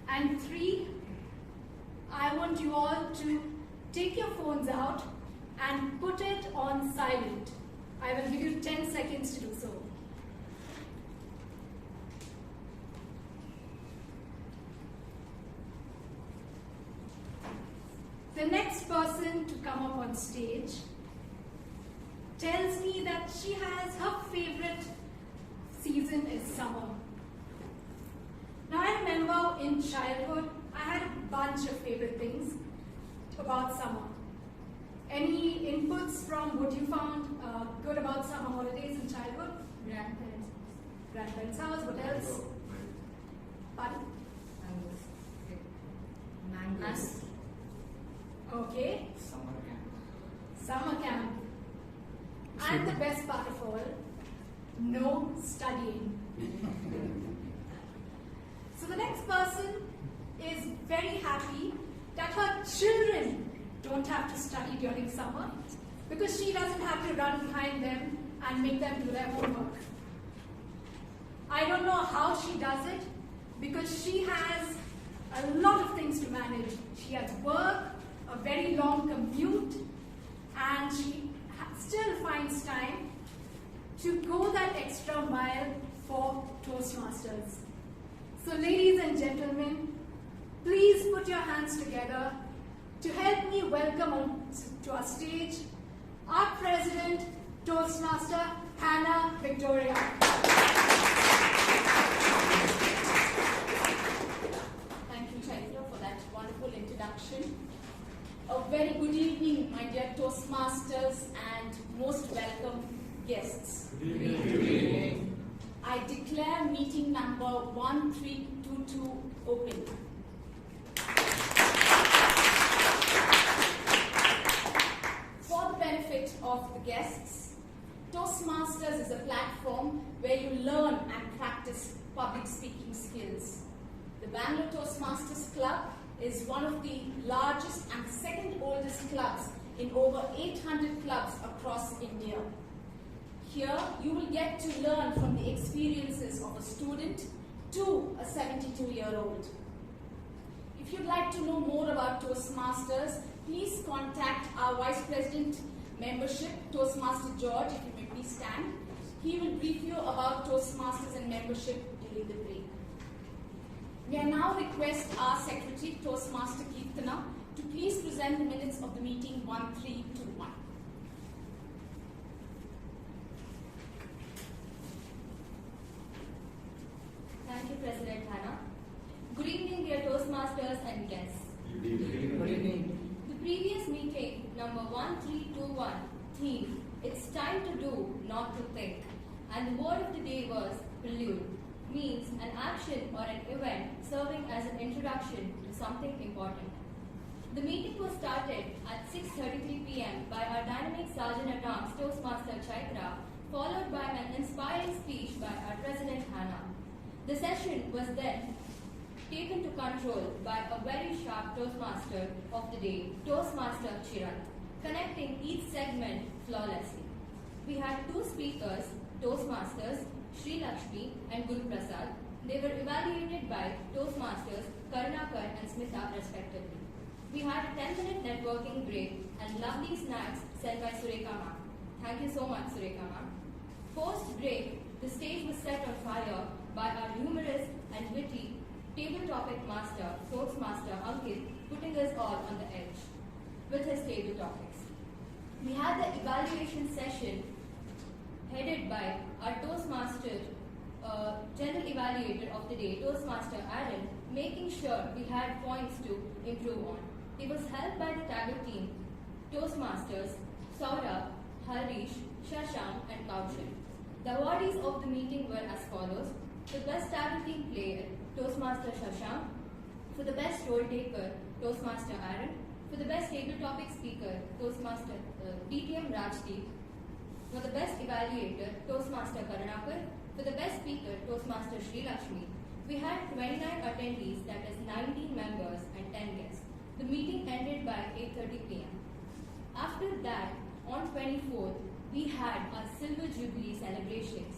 And 3, I want you all to take your phones out and put it on silent. I will give you 10 seconds to do so. The next person to come up on stage tells me that she has her favorite season is summer. Now I remember in childhood, I had a bunch of favorite things about summer. Any inputs from what you found good about summer holidays in childhood? Grandparents' house, what else? Pardon? Mangoes. Okay. Summer camp. And the best part of all, no studying. So the next person is very happy that her children don't have to study during summer because she doesn't have to run behind them and make them do their homework. I don't know how she does it because she has a lot of things to manage. She has work, a very long commute, and she still finds time to go that extra mile for Toastmasters. So ladies and gentlemen, please put your hands together to help me welcome to our stage our President, Toastmaster Hannah Victoria. Thank you, Chaitra, for that wonderful introduction. A very good evening, my dear Toastmasters and most welcome guests. Good evening. I declare meeting number 1322 open. For the benefit of the guests, Toastmasters is a platform where you learn and practice public speaking skills. The Bangalore Toastmasters Club is one of the largest and second oldest clubs in over 800 clubs across India. Here, you will get to learn from the experiences of a student to a 72-year-old. If you'd like to know more about Toastmasters, please contact our Vice President Membership, Toastmaster George, if you may please stand. He will brief you about Toastmasters and membership during the break. May I now request our Secretary, Toastmaster Kirtana, to please present the minutes of the meeting 1321. Thank you, President Hannah. Good evening, dear Toastmasters and guests. Good evening. The previous meeting, number 1321, theme, it's time to do, not to think. And the word of the day was prelude, means an action or an event serving as an introduction to something important. The meeting was started at 6:33 p.m. by our dynamic Sergeant-at-Arms Toastmaster Chaitra, followed by an inspiring speech by our President Hannah. The session was then taken to control by a very sharp Toastmaster of the day, Toastmaster Chirat, connecting each segment flawlessly. We had 2 speakers, Toastmasters, Sri Lakshmi and Guru Prasad. They were evaluated by Toastmasters Karunakar and Smita respectively. We had a 10-minute networking break and lovely snacks sent by Surekha ma'am. Thank you so much, Surekha ma'am. Post-break, the stage was set on fire by our humorous and witty table topic master, Toastmaster Ankit, putting us all on the edge with his table topics. We had the evaluation session headed by our Toastmaster, General Evaluator of the day, Toastmaster Aaron, making sure we had points to improve on. He was helped by the tagger team, Toastmasters, Saurabh, Harish, Shashank and Kaushal. The awardees of the meeting were as follows. For the best tagger team player, Toastmaster Shashank. For the best role taker, Toastmaster Aaron. For the best table topic speaker, Toastmaster DTM Rajdeep. For the best evaluator, Toastmaster Karunakar. For the best speaker, Toastmaster Sri Lakshmi. We had 29 attendees, that is 19 members and 10 guests. The meeting ended by 8:30 p.m. After that, on 24th, we had our Silver Jubilee celebrations.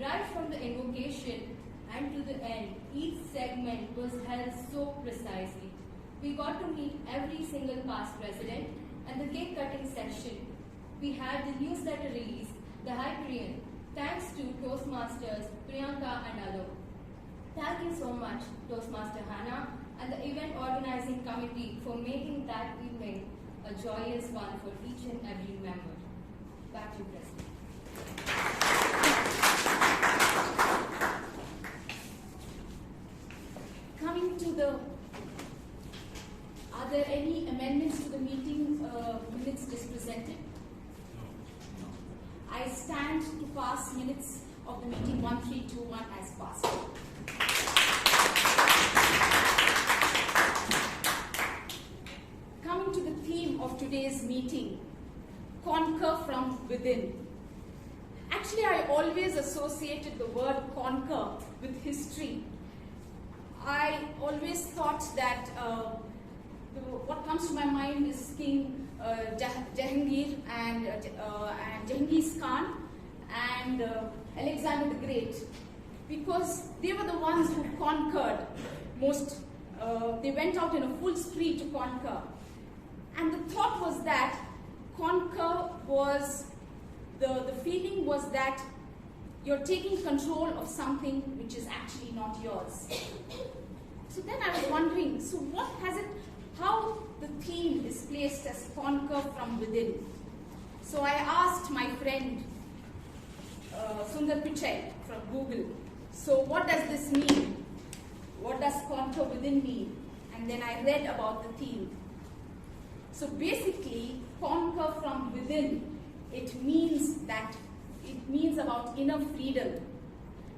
Right from the invocation and to the end, each segment was held so precisely. We got to meet every single past president and the cake cutting session. We had the newsletter release, the Hyperion, thanks to Toastmasters Priyanka and Alok. Thank you so much, Toastmaster Hannah and the event organizing committee for making that evening a joyous one for each and every member. Back to you, President. Coming to the, are there any amendments to the meeting minutes just presented? I stand to pass minutes of the meeting 1321 as passed. Coming to the theme of today's meeting, conquer from within. Actually, I always associated the word conquer with history. I always thought that what comes to my mind is King Jahangir and Genghis Khan and Alexander the Great, because they were the ones who conquered most. They went out in a full spree to conquer. And the thought was that conquer was, the feeling was that you're taking control of something which is actually not yours. So then I was wondering, so what has it, how the theme is placed as conquer from within? So I asked my friend Sundar Pichai from Google, so what does this mean? What does conquer within mean? And then I read about the theme. So basically, conquer from within, it means about inner freedom.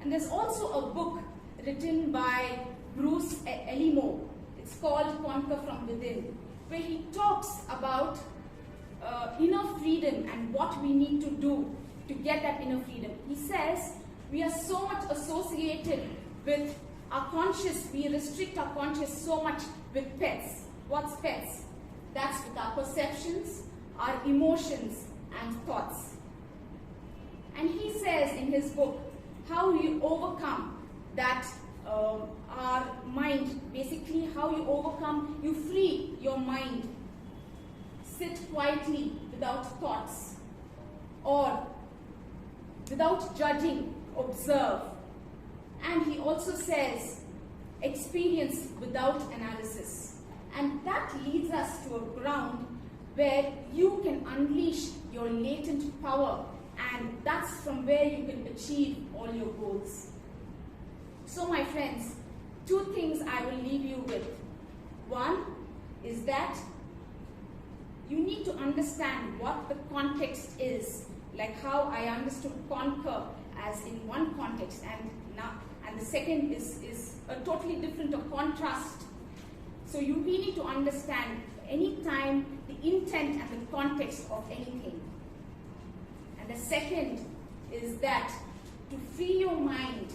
And there's also a book written by Bruce Elimo. It's called Conquer from Within, where he talks about inner freedom and what we need to do to get that inner freedom. He says we are so much associated with our conscious, we restrict our conscious so much with pets. What's pets? That's with our perceptions, our emotions and thoughts. And he says in his book, how you overcome that our mind, basically how you overcome, you free your mind. Sit quietly without thoughts or without judging, observe. And he also says, experience without analysis. And that leads us to a ground where you can unleash your latent power, and that's from where you can achieve all your goals. So my friends, two things I will leave you with. One is that you need to understand what the context is, like how I understood conquer as in one context, and the second is a totally different, a contrast. So you really need to understand anytime the intent and the context of anything. And the second is that to free your mind,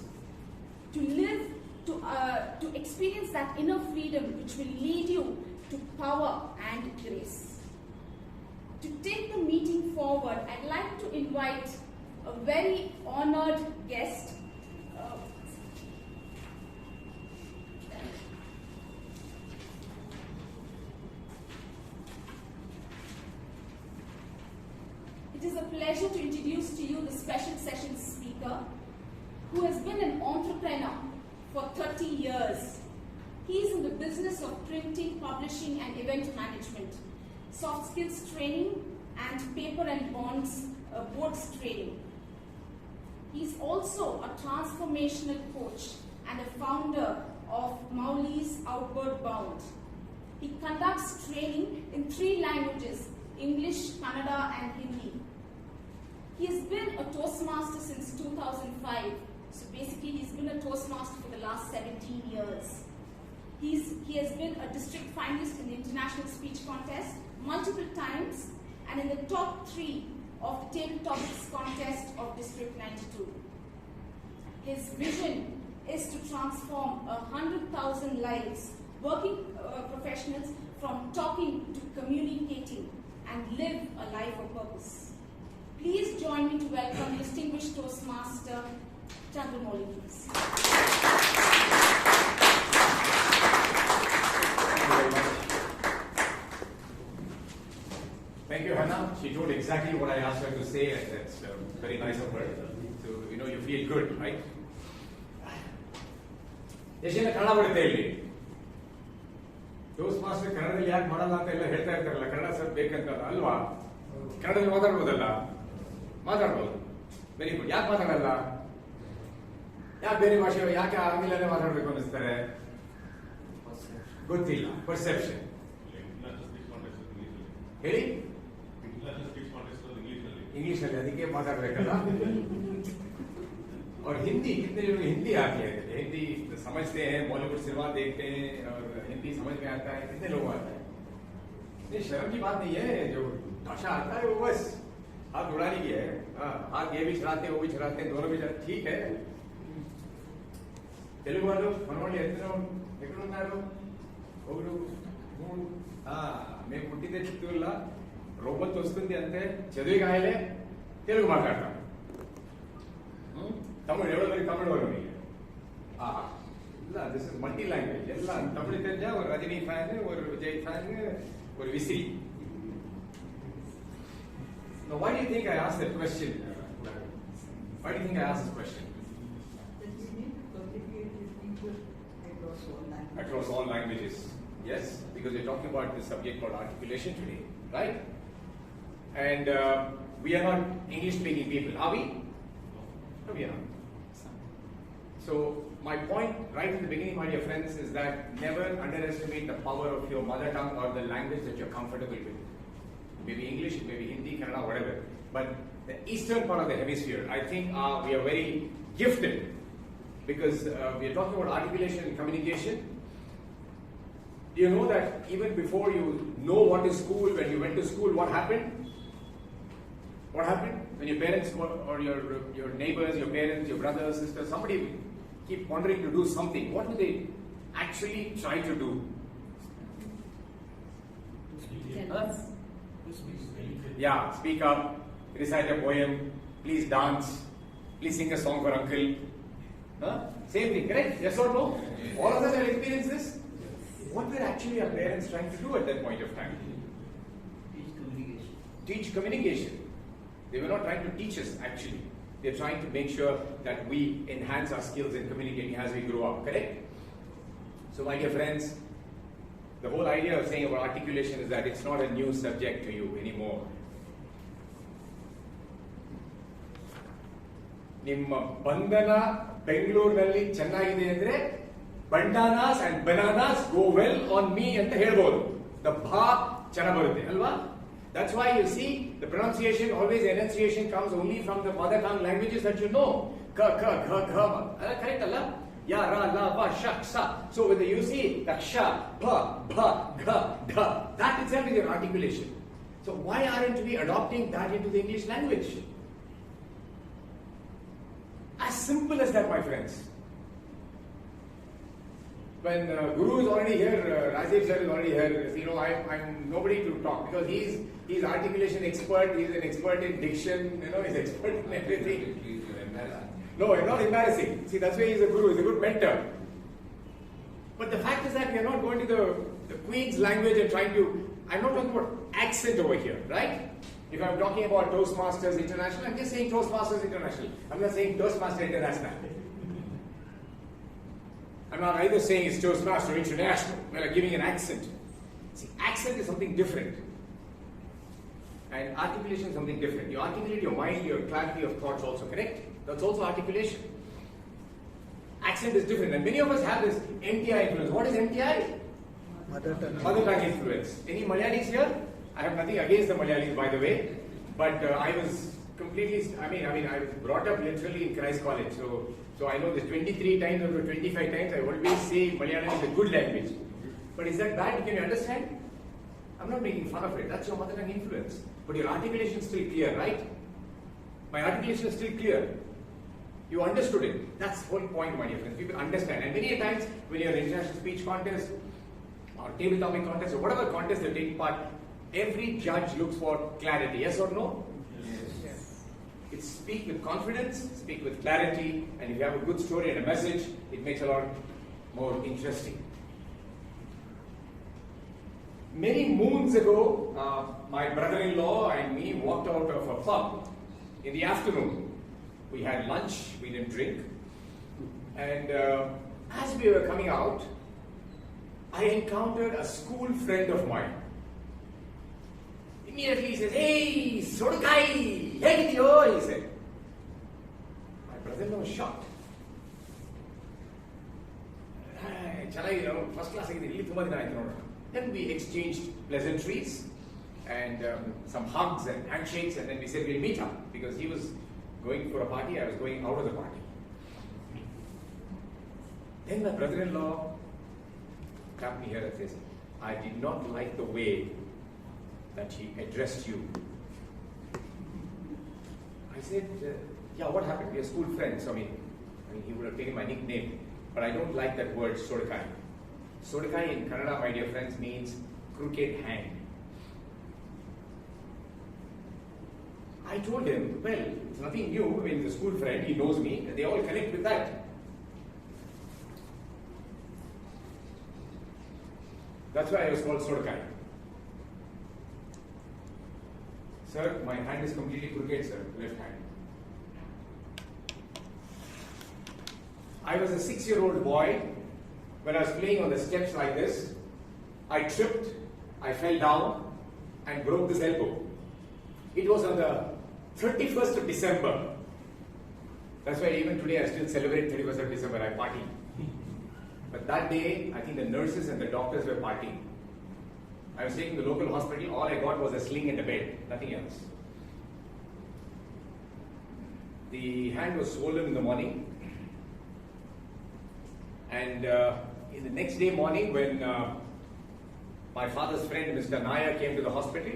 to live, to experience that inner freedom which will lead you to power and grace. To take the meeting forward, I'd like to invite a very honored guest. It is a pleasure to introduce to you the special session speaker, who has been an entrepreneur for 30 years. He is in the business of printing, publishing, and event management, soft skills training, and paper and bonds boards training. He is also a transformational coach and a founder of Mauli's Outward Bound. He conducts training in 3 languages, English, Kannada, and Hindi. He has been a Toastmaster since 2005. So basically, he's been a Toastmaster for the last 17 years. He has been a district finalist in the International Speech Contest multiple times, and in the top 3 of the Table Topics Contest of District 92. His vision is to transform 100,000 lives, working professionals, from talking to communicating, and live a life of purpose. Please join me to welcome distinguished Toastmaster Chandramouli, please. exactly what I asked her to say, and that's very nice of her. So, you feel good, right? ಯಶಿನ Kannada ಬರುತ್ತೆ ಇಲ್ಲಿ. Toast master ಕನ್ನಡದಲ್ಲಿ ಯಾಕೆ ಮಾಡಲ್ಲ ಅಂತ ಎಲ್ಲ ಹೇಳ್ತಾ ಇರ್ತಾರಲ್ಲ, Kannada sir ಬೇಕಂತ ಅಲ್ವಾ? ಕನ್ನಡದಲ್ಲಿ ಮಾತಾಡ್ಬೋದಲ್ಲ? ಮಾತಾಡ್ಬೋದು. Very good. ಯಾಕೆ ಮಾತಾಡಲ್ಲ? ಯಾಕೆ ಬೇರೆ ಭಾಷೆ, ಯಾಕೆ ಆಂಗ್ಲನೇ ಮಾತಾಡಬೇಕು ಅನ್ನಿಸ್ತಾರೆ? ಗೊತ್ತಿಲ್ಲ. ಪರ್ಸೆಪ್ಷನ್. ಹೇಳಿ, ಇಂಗ್ಲಿಷಲ್ಲಿ ಅದಕ್ಕೆ ಮಾತಾಡ್ಬೇಕಲ್ಲ. और हिंदी, कितने लोग हिंदी आती है? हिंदी समझते हैं, बॉलीवुड सिनेमा देखते हैं और हिंदी समझ में आता है, कितने लोग आता है? ये शर्म की बात नहीं है, जो भाषा आता है वो बस हाथ उड़ाने की है. हाथ ये भी चलाते हैं, वो भी चलाते हैं, दोनों भी चलाते, ठीक है. తెలుగు వాళ్ళు మనవాళ్ళు ఎక్కడున్నారు? ఒకరు మేము పుట్టిందే చిత్తూరులో, రోబోత్ వస్తుంది అంతే, చదివి కాయలే తెలుగు మాట్లాడతాం. தமிழ் எவ்வளவு பேருக்கு தமிழ் வரும்? நீங்க இல்ல, திஸ் இஸ் மல்டி லாங்குவேஜ். எல்லாம் தமிழ் தெரிஞ்சா ஒரு ரஜினி ஃபேனு, ஒரு விஜய் ஃபேனு, ஒரு விசிறி. Now, why do you think I asked that question? Why do you think I asked this question? Across all languages. Yes, because we're talking about this subject called articulation today, right? And we are not English-speaking people, are we? No, we are not. So, my point right in the beginning, my dear friends, is that never underestimate the power of your mother tongue or the language that you're comfortable with. Maybe English, maybe Hindi, Kannada, whatever. But the eastern part of the hemisphere, I think we are very gifted, because we are talking about articulation and communication. Do you know that even before you know what is school, when you went to school, what happened? What happened? When your parents or your neighbors, your parents, your brothers, sisters, somebody keep wanting to do something, what do they actually try to do? Yeah, speak up, recite a poem, please dance, please sing a song for uncle. Same thing, correct? Yes or no? All of us have experienced this. What were actually our parents trying to do at that point of time? Teach communication. They were not trying to teach us, actually. They're trying to make sure that we enhance our skills in communicating as we grow up, correct? So, my dear friends, the whole idea of saying about articulation is that it's not a new subject to you anymore. ನಿಮ್ಮ ಬಂಧನ ಬೆಂಗಳೂರಿನಲ್ಲಿ ಚೆನ್ನಾಗಿದೆ ಅಂದ್ರೆ bandanas and bananas go well on me ಅಂತ ಹೇಳ್ಬೋದು. The ಭಾ ಚೆನ್ನಾಗಿ ಬರುತ್ತೆ ಅಲ್ವಾ? That's why you see the pronunciation, always enunciation comes only from the mother tongue languages that you know. Ka, ka, gha, gha. Correct, Allah? Ya, ra, la, va, sha, sa. So when you see the sha, bha, bha, gha, gha, that itself is your articulation. So why aren't we adopting that into the English language? As simple as that, my friends. When Guru is already here, Rajesh sir is already here, I'm nobody to talk, because he's articulation expert, he's an expert in diction, he's expert in everything. No, I'm not embarrassing. See, that's why he's a guru, he's a good mentor. But the fact is that we are not going to the Queen's language and trying to, I'm not talking about accent over here, right? If I'm talking about Toastmasters International, I'm just saying Toastmasters International. I'm not saying Toastmaster International. I'm not either saying it's Toastmaster International, where I'm giving an accent. See, accent is something different. And articulation is something different. You articulate your mind, your clarity of thoughts also, correct? That's also articulation. Accent is different. And many of us have this MTI influence. What is MTI? Mother tongue. Mother tongue influence. Any Malayalis here? I have nothing against the Malayalis, by the way. But I was completely, I was brought up literally in Christ College. So I know this 23 times or 25 times, I always say Malayalam is a good language. But is that bad? Can you understand? I'm not making fun of it. That's your mother tongue influence. But your articulation is still clear, right? My articulation is still clear. You understood it. That's the whole point, my dear friends. People understand. And many times, when you're in an international speech contest, or table topic contest, or whatever contest they take part, every judge looks for clarity. Yes or no? Yes. It's speak with confidence, speak with clarity, and if you have a good story and a message, it makes a lot more interesting. Many moons ago, my brother-in-law and me walked out of a pub in the afternoon. We had lunch, we didn't drink. And as we were coming out, I encountered a school friend of mine. Immediately he says, "Hey, Sodukai, hey, he said. My brother-in-law was shocked. First class, then we exchanged pleasantries and some hugs and handshakes, and then we said we'll meet up because he was going for a party, I was going out of the party. Then my brother-in-law tapped me here and says, "I did not like the way that he addressed you." I said, "Yeah, what happened? We are school friends. I mean, he would have taken my nickname, but I don't like that word, Sodukai. Sodukai in Kannada, my dear friends, means crooked hand." I told him, well, it's nothing new. I mean, the school friend, he knows me, and they all connect with that. That's why I was called Sodukai. "Sir, my hand is completely crooked, sir, left hand." I was a 6-year-old boy. When I was playing on the steps like this, I tripped, I fell down, and broke this elbow. It was on the 31st of December. That's why even today I still celebrate 31st of December, I party. But that day, I think the nurses and the doctors were partying. I was taking the local hospital, all I got was a sling and a bed, nothing else. The hand was swollen in the morning. And in the next day morning, when my father's friend, Mr. Nair, came to the hospital,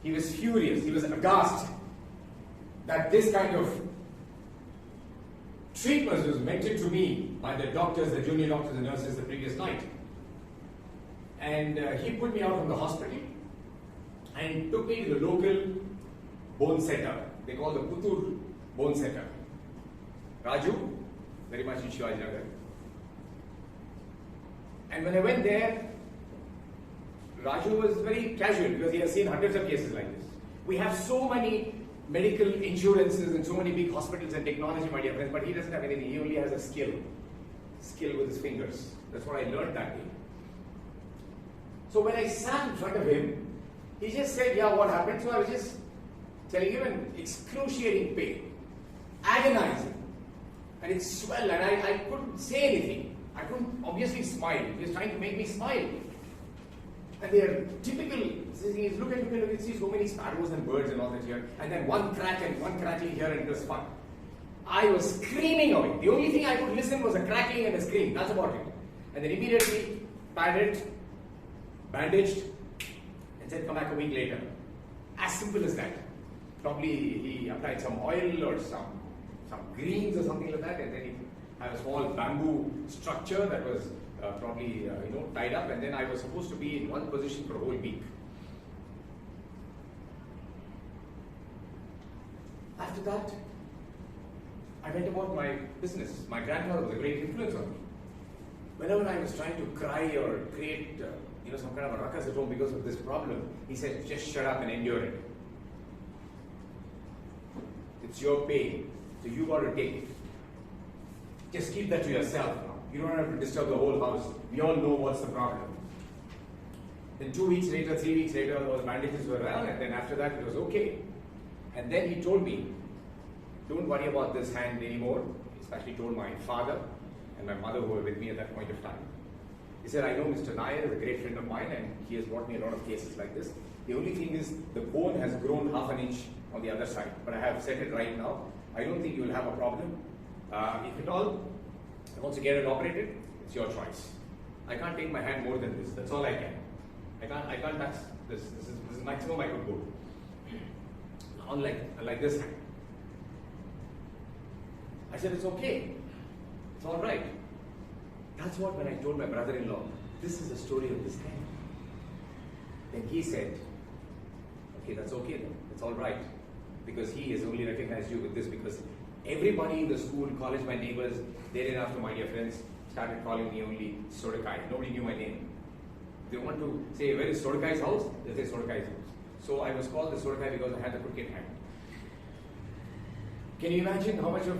he was furious, he was aghast that this kind of treatment was meted to me by the doctors, the junior doctors and nurses the previous night. And he put me out from the hospital and took me to the local bone setter. They call the Puttur bone setter. Raju, very much in Shivaji Nagar. And when I went there, Raju was very casual because he has seen hundreds of cases like this. We have so many medical insurances and so many big hospitals and technology, my dear friends, but he doesn't have anything. He only has a skill with his fingers. That's what I learned that day. So when I sat in front of him, he just said, "Yeah, what happened?" So I was just telling him an excruciating pain, agonizing, and it swelled, and I couldn't say anything. I couldn't obviously smile. He was trying to make me smile. And they are typical, look at, see so many sparrows and birds and all that here. And then one crack and one crackling here, and it was fun. I was screaming away. The only thing I could listen was a crackling and a scream. That's about it. And then immediately padded, bandaged, and said, "Come back a week later." As simple as that. Probably he applied some oil or some greens or something like that, and then he had a small bamboo structure that was probably tied up, and then I was supposed to be in one position for a whole week. After that, I went about my business. My grandfather was a great influence on me. Whenever I was trying to cry or create some kind of a ruckus at home because of this problem, he said, "Just shut up and endure it. It's your pain, so you got to take it. Just keep that to yourself now. You don't have to disturb the whole house. We all know what's the problem." Then 2 weeks later, 3 weeks later, all the bandages were around, and then after that, it was okay. And then he told me, "Don't worry about this hand anymore." He especially told my father and my mother, who were with me at that point of time. He said, "I know Mr. Nair is a great friend of mine, and he has brought me a lot of cases like this. The only thing is, the bone has grown half an inch on the other side, but I have set it right now. I don't think you will have a problem. If at all, once you get it operated, it's your choice. I can't take my hand more than this. That's all I can. I can't touch this. This is maximum I could go. Unlike this hand." I said, "It's okay. It's all right." That's what when I told my brother-in-law, "This is the story of this hand." Then he said, "Okay, that's okay then. It's all right." Because he has only recognized you with this, because everybody in the school, college, my neighbors, thereafter my dear friends, started calling me only Sodukai. Nobody knew my name. they want to say, where is Sodakai's house? They say Sodakai's house. So I was called the Sodakai because I had the cricket hand. Can you imagine how much of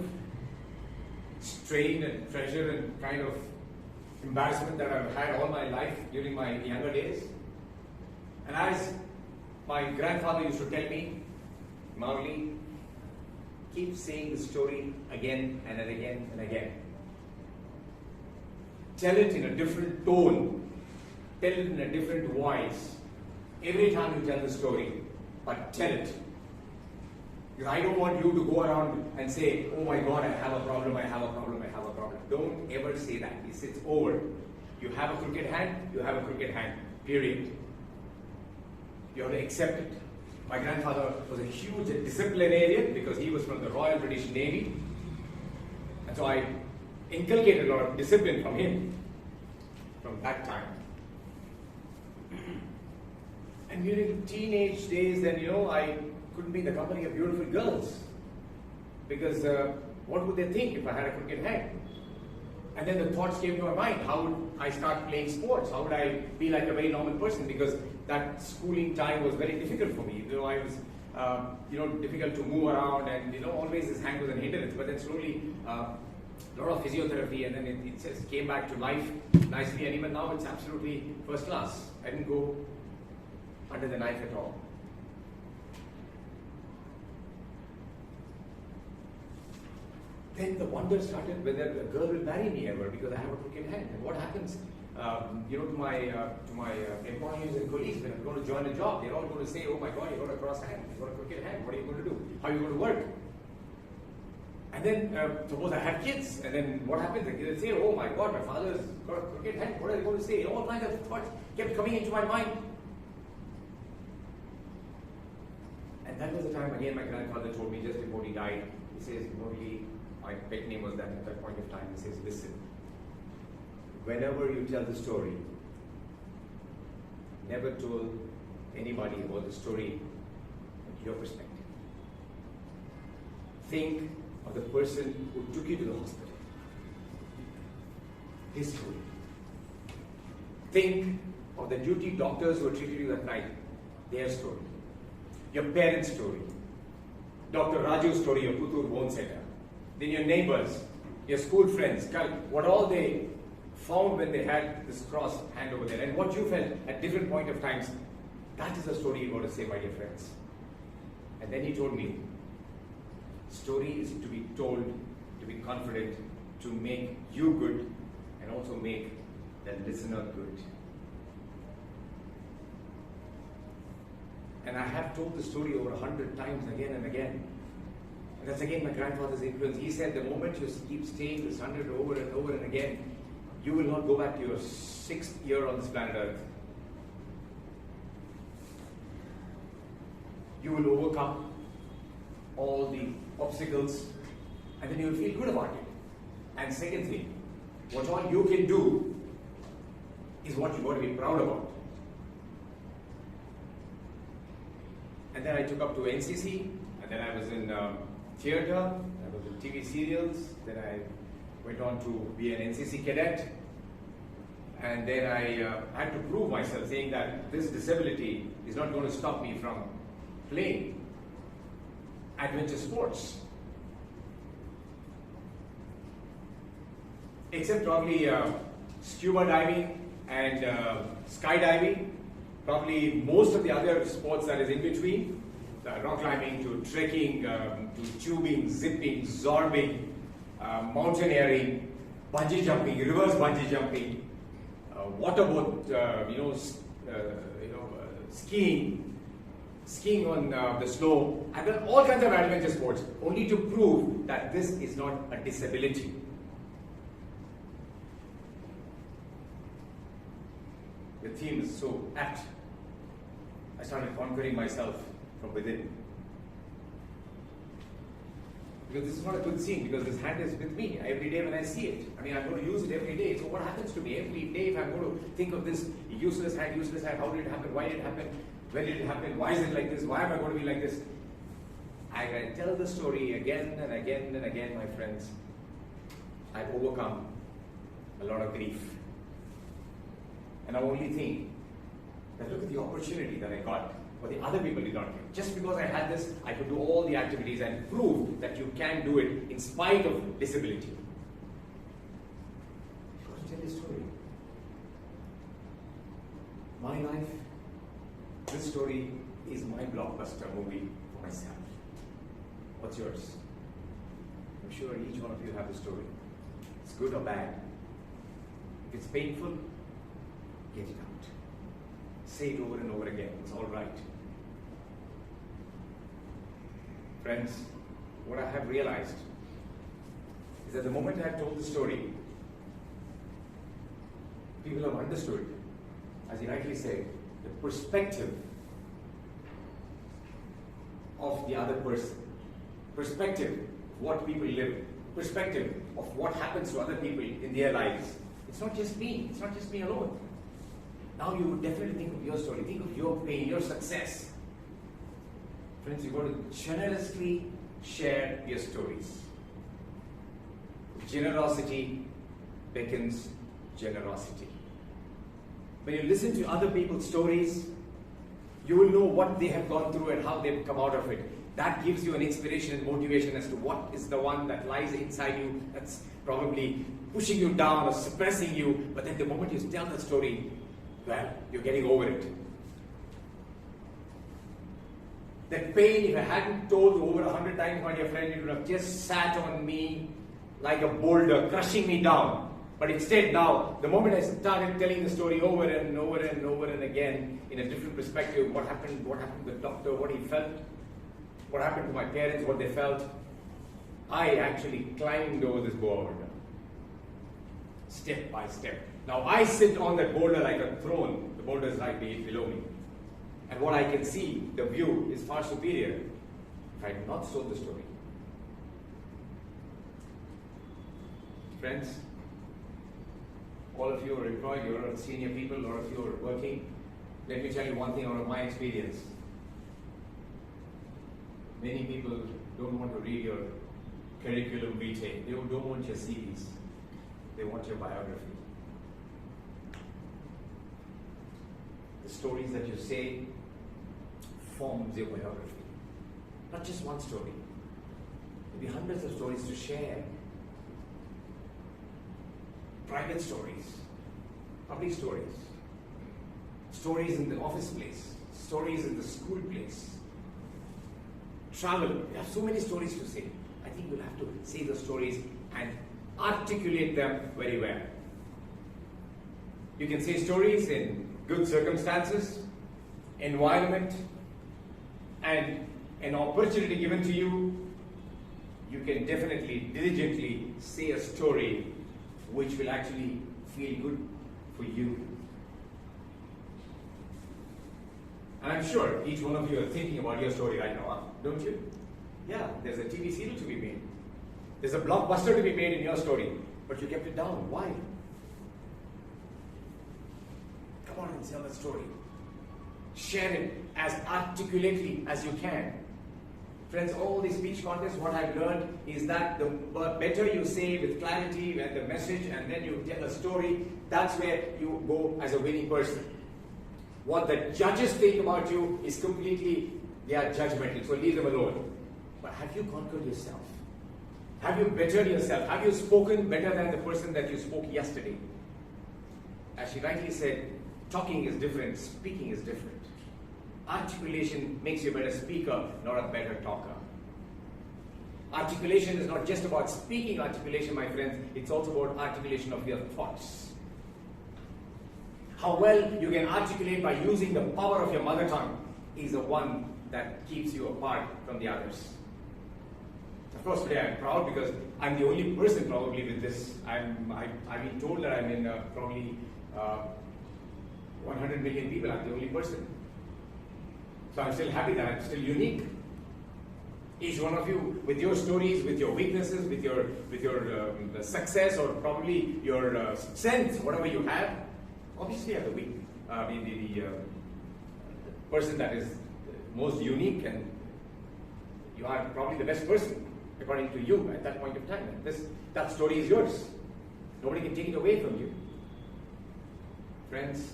strain and pressure and kind of embarrassment that I've had all my life during my younger days? And as my grandfather used to tell me, Mauli, keep saying the story again and again and again. Tell it in a different tone. Tell it in a different voice. Every time you tell the story, but tell it. Because I don't want you to go around and say, oh my God, I have a problem, I have a problem, I have a problem. Don't ever say that. It's over. You have a crooked hand, you have a crooked hand. Period. You have to accept it. My grandfather was a huge disciplinarian because he was from the Royal British Navy. And so I inculcated a lot of discipline from him from that time. And during teenage days, then, I couldn't be in the company of beautiful girls. Because what would they think if I had a cricket hand? And then the thoughts came to my mind, how would I start playing sports? How would I be like a very normal person? Because that schooling time was very difficult for me. I was, difficult to move around, and, always this hand was an hindrance. But then slowly, a lot of physiotherapy, and then it just came back to life nicely. And even now, it's absolutely first class. I didn't go under the knife at all. Then the wonder started whether a girl will marry me ever because I have a crooked hand. And what happens, to my employees and colleagues when I'm going to join a job, they're all going to say, "Oh my God, you got a cross hand, you got a crooked hand. What are you going to do? How are you going to work?" And then suppose I have kids, and then what happens? They say, "Oh my God, my father's got a crooked hand. What are they going to say?" All kinds of thoughts kept coming into my mind. And that was the time again my grandfather told me just before he died. He says, "Murli," my pet name was that at that point of time. He says, "Listen, whenever you tell the story, never told anybody about the story from your perspective. Think of the person who took you to the hospital. His story. Think of the duty doctors who treated you that night. Their story. Your parents' story. Dr. Raju's story of Puttur Bone Center. Then your neighbors, your school friends, what all they found when they had this cross hand over there, and what you felt at different point of times. That is the story you got to say, my dear friends." And then he told me, story is to be told, to be confident, to make you good, and also make the listener good. And I have told the story over 100 times again and again. And that's again my grandfather's influence. He said, the moment you keep saying this 100 over and over and again, you will not go back to your 6th year on this planet Earth. You will overcome all the obstacles, and then you will feel good about it. And second thing, what all you can do is what you got to be proud about. And then I took up to NCC, and then I was in theatre, I was in TV serials, then I went on to be an NCC cadet, and then I had to prove myself, saying that this disability is not going to stop me from playing adventure sports. Except probably scuba diving and skydiving. Probably most of the other sports that is in between, rock climbing to trekking, to tubing, zipping, zorbing, mountaineering, bungee jumping, reverse bungee jumping, waterboat, skiing on the snow. I've done all kinds of adventure sports, only to prove that this is not a disability. The theme is so apt. I started conquering myself from within. Because this is not a good scene, because this hand is with me every day when I see it. I mean, I'm going to use it every day. So what happens to me every day if I'm going to think of this useless hand, how did it happen, why did it happen, when did it happen, why is it like this, why am I going to be like this? I can tell the story again and again and again, my friends. I've overcome a lot of grief. And the only thing that look at the opportunity that I got, what the other people did not get. Just because I had this, I could do all the activities and prove that you can do it in spite of disability. You got to tell your story. My life, this story is my blockbuster movie for myself. What's yours? I'm sure each one of you have a story. It's good or bad. If it's painful, get it out. Say it over and over again. It's all right. Friends, what I have realized is that the moment I have told the story, people have understood, as he rightly said, the perspective of the other person, perspective of what people live, perspective of what happens to other people in their lives. It's not just me. It's not just me alone. Now you would definitely think of your story. Think of your pain, your success. Friends, you've got to generously share your stories. Generosity beckons generosity. When you listen to other people's stories, you will know what they have gone through and how they've come out of it. That gives you an inspiration and motivation as to what is the one that lies inside you that's probably pushing you down or suppressing you. But then the moment you tell the story, well, you're getting over it. That pain, if I hadn't told over 100 times, my dear friend, it would have just sat on me like a boulder, crushing me down. But instead now, the moment I started telling the story over and over and over and again, in a different perspective, what happened to the doctor, what he felt, what happened to my parents, what they felt, I actually climbed over this boulder, step by step. Now I sit on that boulder like a throne. The boulder is right below me. And what I can see, the view is far superior if I had not told the story. Friends, all of you are employed, you're senior people, a lot of you are working. Let me tell you one thing out of my experience. Many people don't want to read your curriculum vitae. They don't want your CVs. They want your biography. The stories that you say forms your biography. Not just one story. There'll be hundreds of stories to share. Private stories, public stories, stories in the office place, stories in the school place, travel. We have so many stories to say. I think we'll have to say those stories and articulate them very well. You can say stories in good circumstances, environment, and an opportunity given to you. You can definitely, diligently say a story which will actually feel good for you. And I'm sure each one of you are thinking about your story right now, don't you? Yeah, there's a TV serial to be made. There's a blockbuster to be made in your story, but you kept it down. Why? Come on and tell that story. Share it as articulately as you can. Friends, all these speech contests, what I've learned is that the better you say with clarity and the message, and then you tell a story, that's where you go as a winning person. What the judges think about you is completely, they are judgmental, so leave them alone. But have you conquered yourself? Have you bettered yourself? Have you spoken better than the person that you spoke yesterday? As she rightly said, talking is different, speaking is different. Articulation makes you a better speaker, not a better talker. Articulation is not just about speaking articulation, my friends. It's also about articulation of your thoughts. How well you can articulate by using the power of your mother tongue is the one that keeps you apart from the others. Of course, today I'm proud because I'm the only person probably with this. I've been told that I'm in probably 100 million people. I'm the only person. So I'm still happy that I'm still unique. Each one of you, with your stories, with your weaknesses, with your success, or probably your strengths, whatever you have. Obviously, I'm the person that is most unique, and you are probably the best person according to you at that point of time. That story is yours. Nobody can take it away from you. Friends,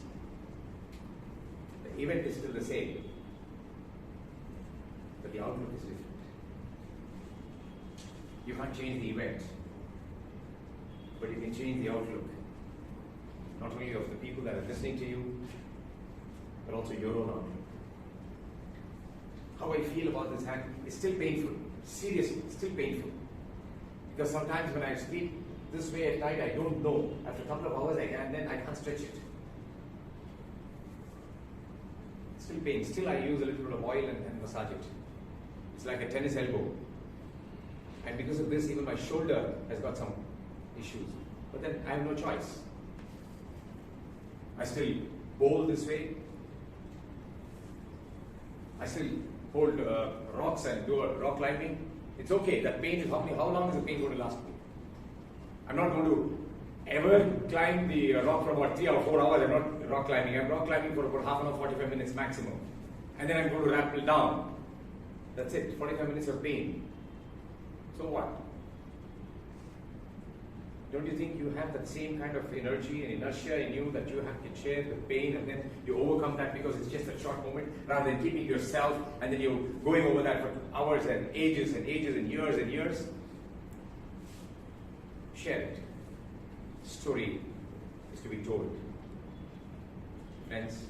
event is still the same, but the outlook is different. You can't change the event, but you can change the outlook, not only of the people that are listening to you, but also your own outlook. How I feel about this hand is still painful. Seriously, still painful. Because sometimes when I sleep this way at night, I don't know. After a couple of hours, and then I can't stretch it. Still pain. Still, I use a little bit of oil and massage it. It's like a tennis elbow. And because of this, even my shoulder has got some issues. But then I have no choice. I still bowl this way. I still hold rocks and do a rock climbing. It's okay. That pain is how long is the pain going to last me? I'm not going to ever climb the rock for about 3 or 4 hours. I'm not rock climbing. I'm rock climbing for about half an hour, 45 minutes maximum. And then I'm going to rappel down. That's it. 45 minutes of pain. So what? Don't you think you have that same kind of energy and inertia in you that you can share the pain and then you overcome that because it's just a short moment rather than keeping yourself and then you're going over that for hours and ages and ages and years and years? Share it. Story is to be told. Friends,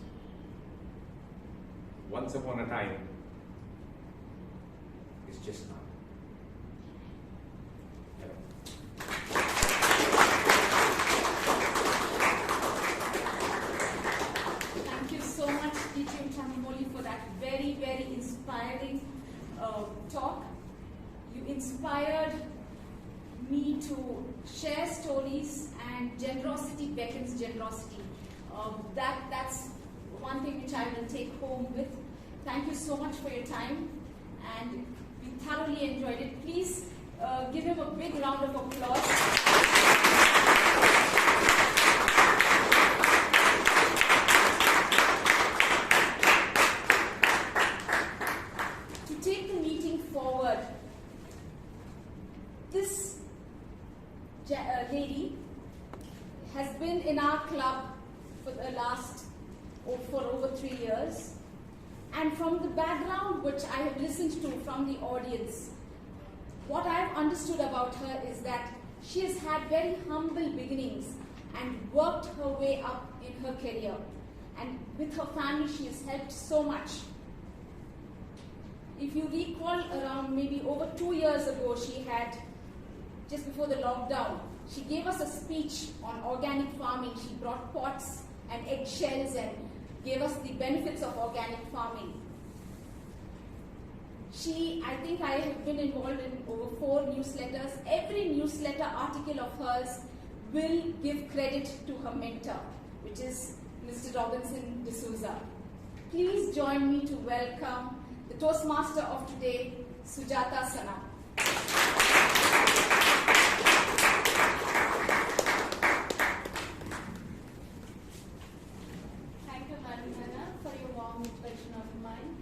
once upon a time is just now. Thank you so much, DTM Chandramouli, for that very, very inspiring talk. You inspired me to share stories, and generosity beckons generosity. That's one thing which I will take home with. Thank you so much for your time, and we thoroughly enjoyed it. Please give him a big round of applause. This lady has been in our club for over 3 years, and from the background which I have listened to from the audience, what I have understood about her is that she has had very humble beginnings and worked her way up in her career, and with her family she has helped so much. If you recall, around maybe over 2 years ago, she had, just before the lockdown, she gave us a speech on organic farming. She brought pots and eggshells and gave us the benefits of organic farming. I think I have been involved in over 4 newsletters. Every newsletter article of hers will give credit to her mentor, which is Mr. Robinson D'Souza. Please join me to welcome the Toastmaster of today, Sujata Sana. Thank you, Madam, for your warm introduction of mine.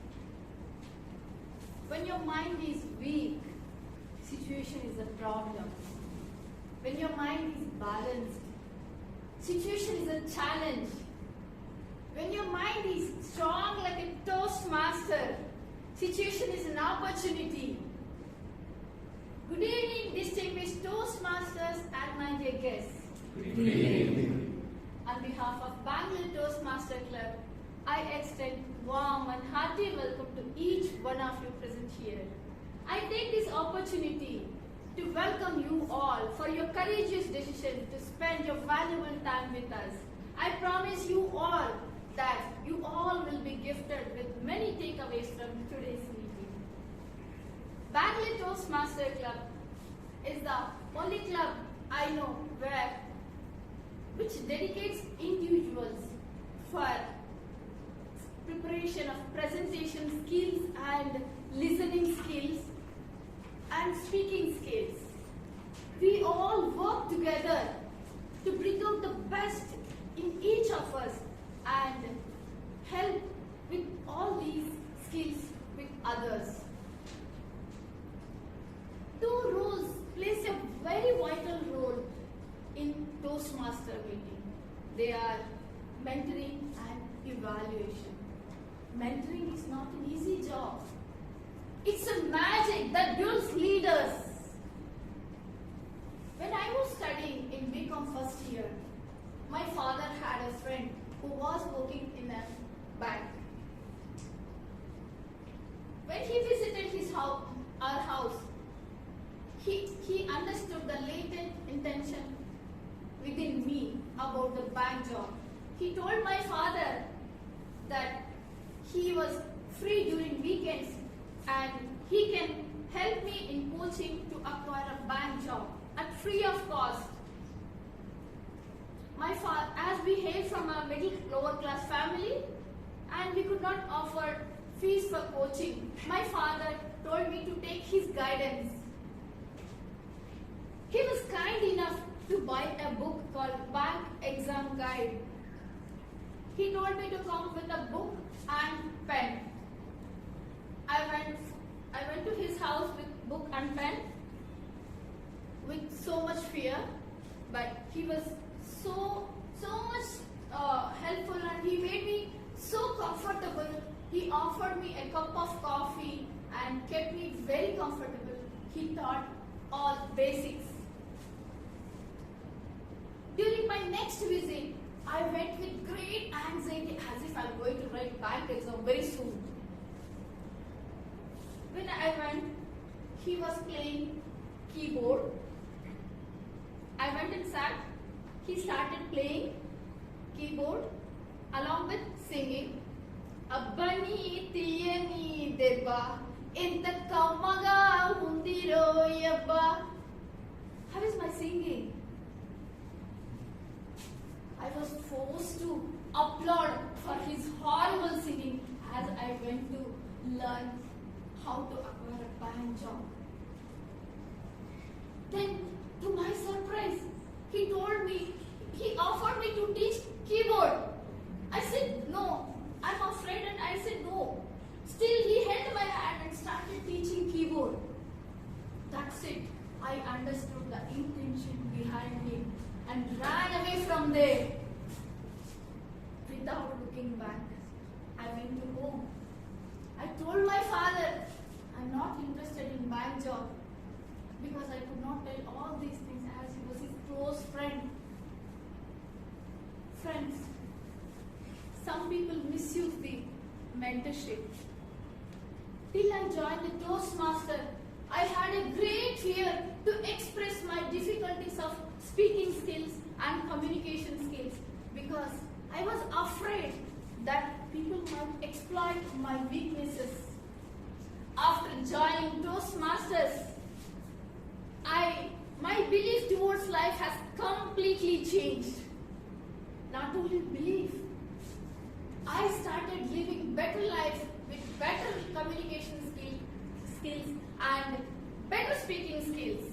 When your mind is weak, situation is a problem. When your mind is balanced, situation is a challenge. When your mind is strong like a Toastmaster, situation is an opportunity. Good evening, distinguished Toastmasters and my dear guests. Good evening. On behalf of Bangalore Toastmasters Club, I extend warm and hearty welcome to each one of you present here. I take this opportunity to welcome you all for your courageous decision to spend your valuable time with us. I promise you all that you all will be gifted with many takeaways from today's meeting. Bangalore Toastmasters Club is the only club I know which dedicates individuals for preparation of presentation skills and listening skills and speaking skills. We all work together to bring out the best in each of us and help with all these skills with others. 2 roles plays a very vital role in Toastmaster meeting. They are mentoring and evaluation. mentoring is not an easy job. It's a magic that builds leaders. When I was studying in BCom first year, my father had a friend who was working in a bank. When he visited our house, he understood the latent intention within me about the bank job. He told my father that he was free during weekends and he can help me in coaching to acquire a bank job at free of cost. My father, as we hail from a middle lower class family and we could not offer fees for coaching, my father told me to take his guidance. He was kind enough to buy a book called Bank Exam Guide. He told me to come with a book and pen. I went to his house with book and pen with so much fear, but he was so much helpful and he made me so comfortable. He offered me a cup of coffee and kept me very comfortable. He taught all basics. During my next visit, I went with great anxiety as if I'm going to write bank exam very soon. When I went, he was playing keyboard. I went and sat. He started playing keyboard along with singing. Abbani tiyani deba inta kamaga hundiro yabba. How is my singing? I was forced to applaud for his horrible singing as I went to learn how to acquire a bank job. Then, to my surprise, he offered me to teach keyboard. I said no, I'm afraid, and I said no. Still, he held my hand and started teaching keyboard. That's it. I understood the intention behind it and ran away from there. Without looking back, I went to home. I told my father, I'm not interested in bank job because I could not tell all these things as he was his close friend. Friends, some people misuse the mentorship. Till I joined the Toastmaster, I had a great fear to express my difficulties of speaking skills and communication skills because I was afraid that people might exploit my weaknesses. After joining Toastmasters, my belief towards life has completely changed. Not only belief, I started living better life with better communication skills and better speaking skills.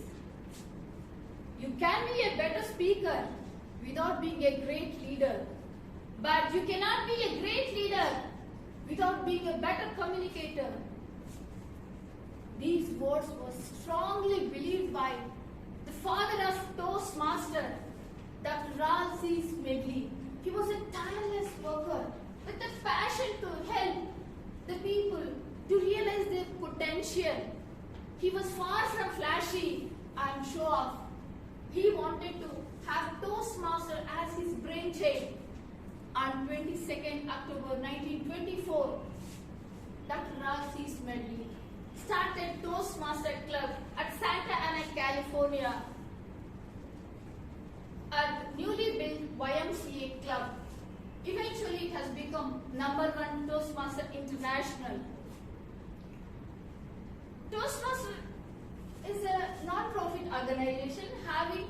You can be a better speaker without being a great leader, but you cannot be a great leader without being a better communicator. These words were strongly believed by the father of Toastmaster, Dr. Ralph Smedley. He was a tireless worker with a passion to help the people to realize their potential. He was far from flashy and show off. He wanted to have Toastmaster as his brainchild. On 22nd October 1924, Dr. Ralph Smedley started Toastmaster Club at Santa Ana, California, a newly built YMCA club. Eventually, it has become #1 Toastmaster International. Toastmaster is a non-profit organization having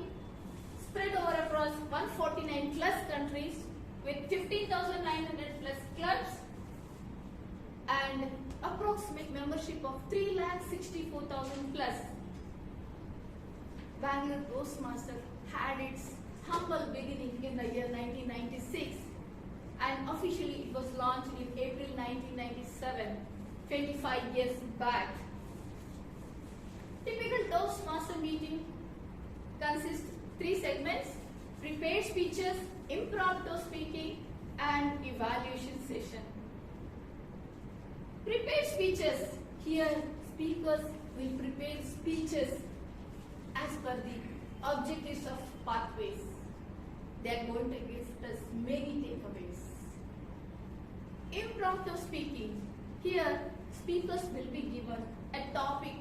spread over across 149 plus countries with 15,900 plus clubs and approximate membership of 3,64,000 plus. Bangalore Toastmaster had its humble beginning in the year 1996 and officially it was launched in April 1997, 25 years back. Typical Toastmaster meeting consists 3 segments: prepared speeches, impromptu speaking, and evaluation session. Prepared speeches. Here, speakers will prepare speeches as per the objectives of pathways. They are going to give us many takeaways. Impromptu speaking. Here, speakers will be given a topic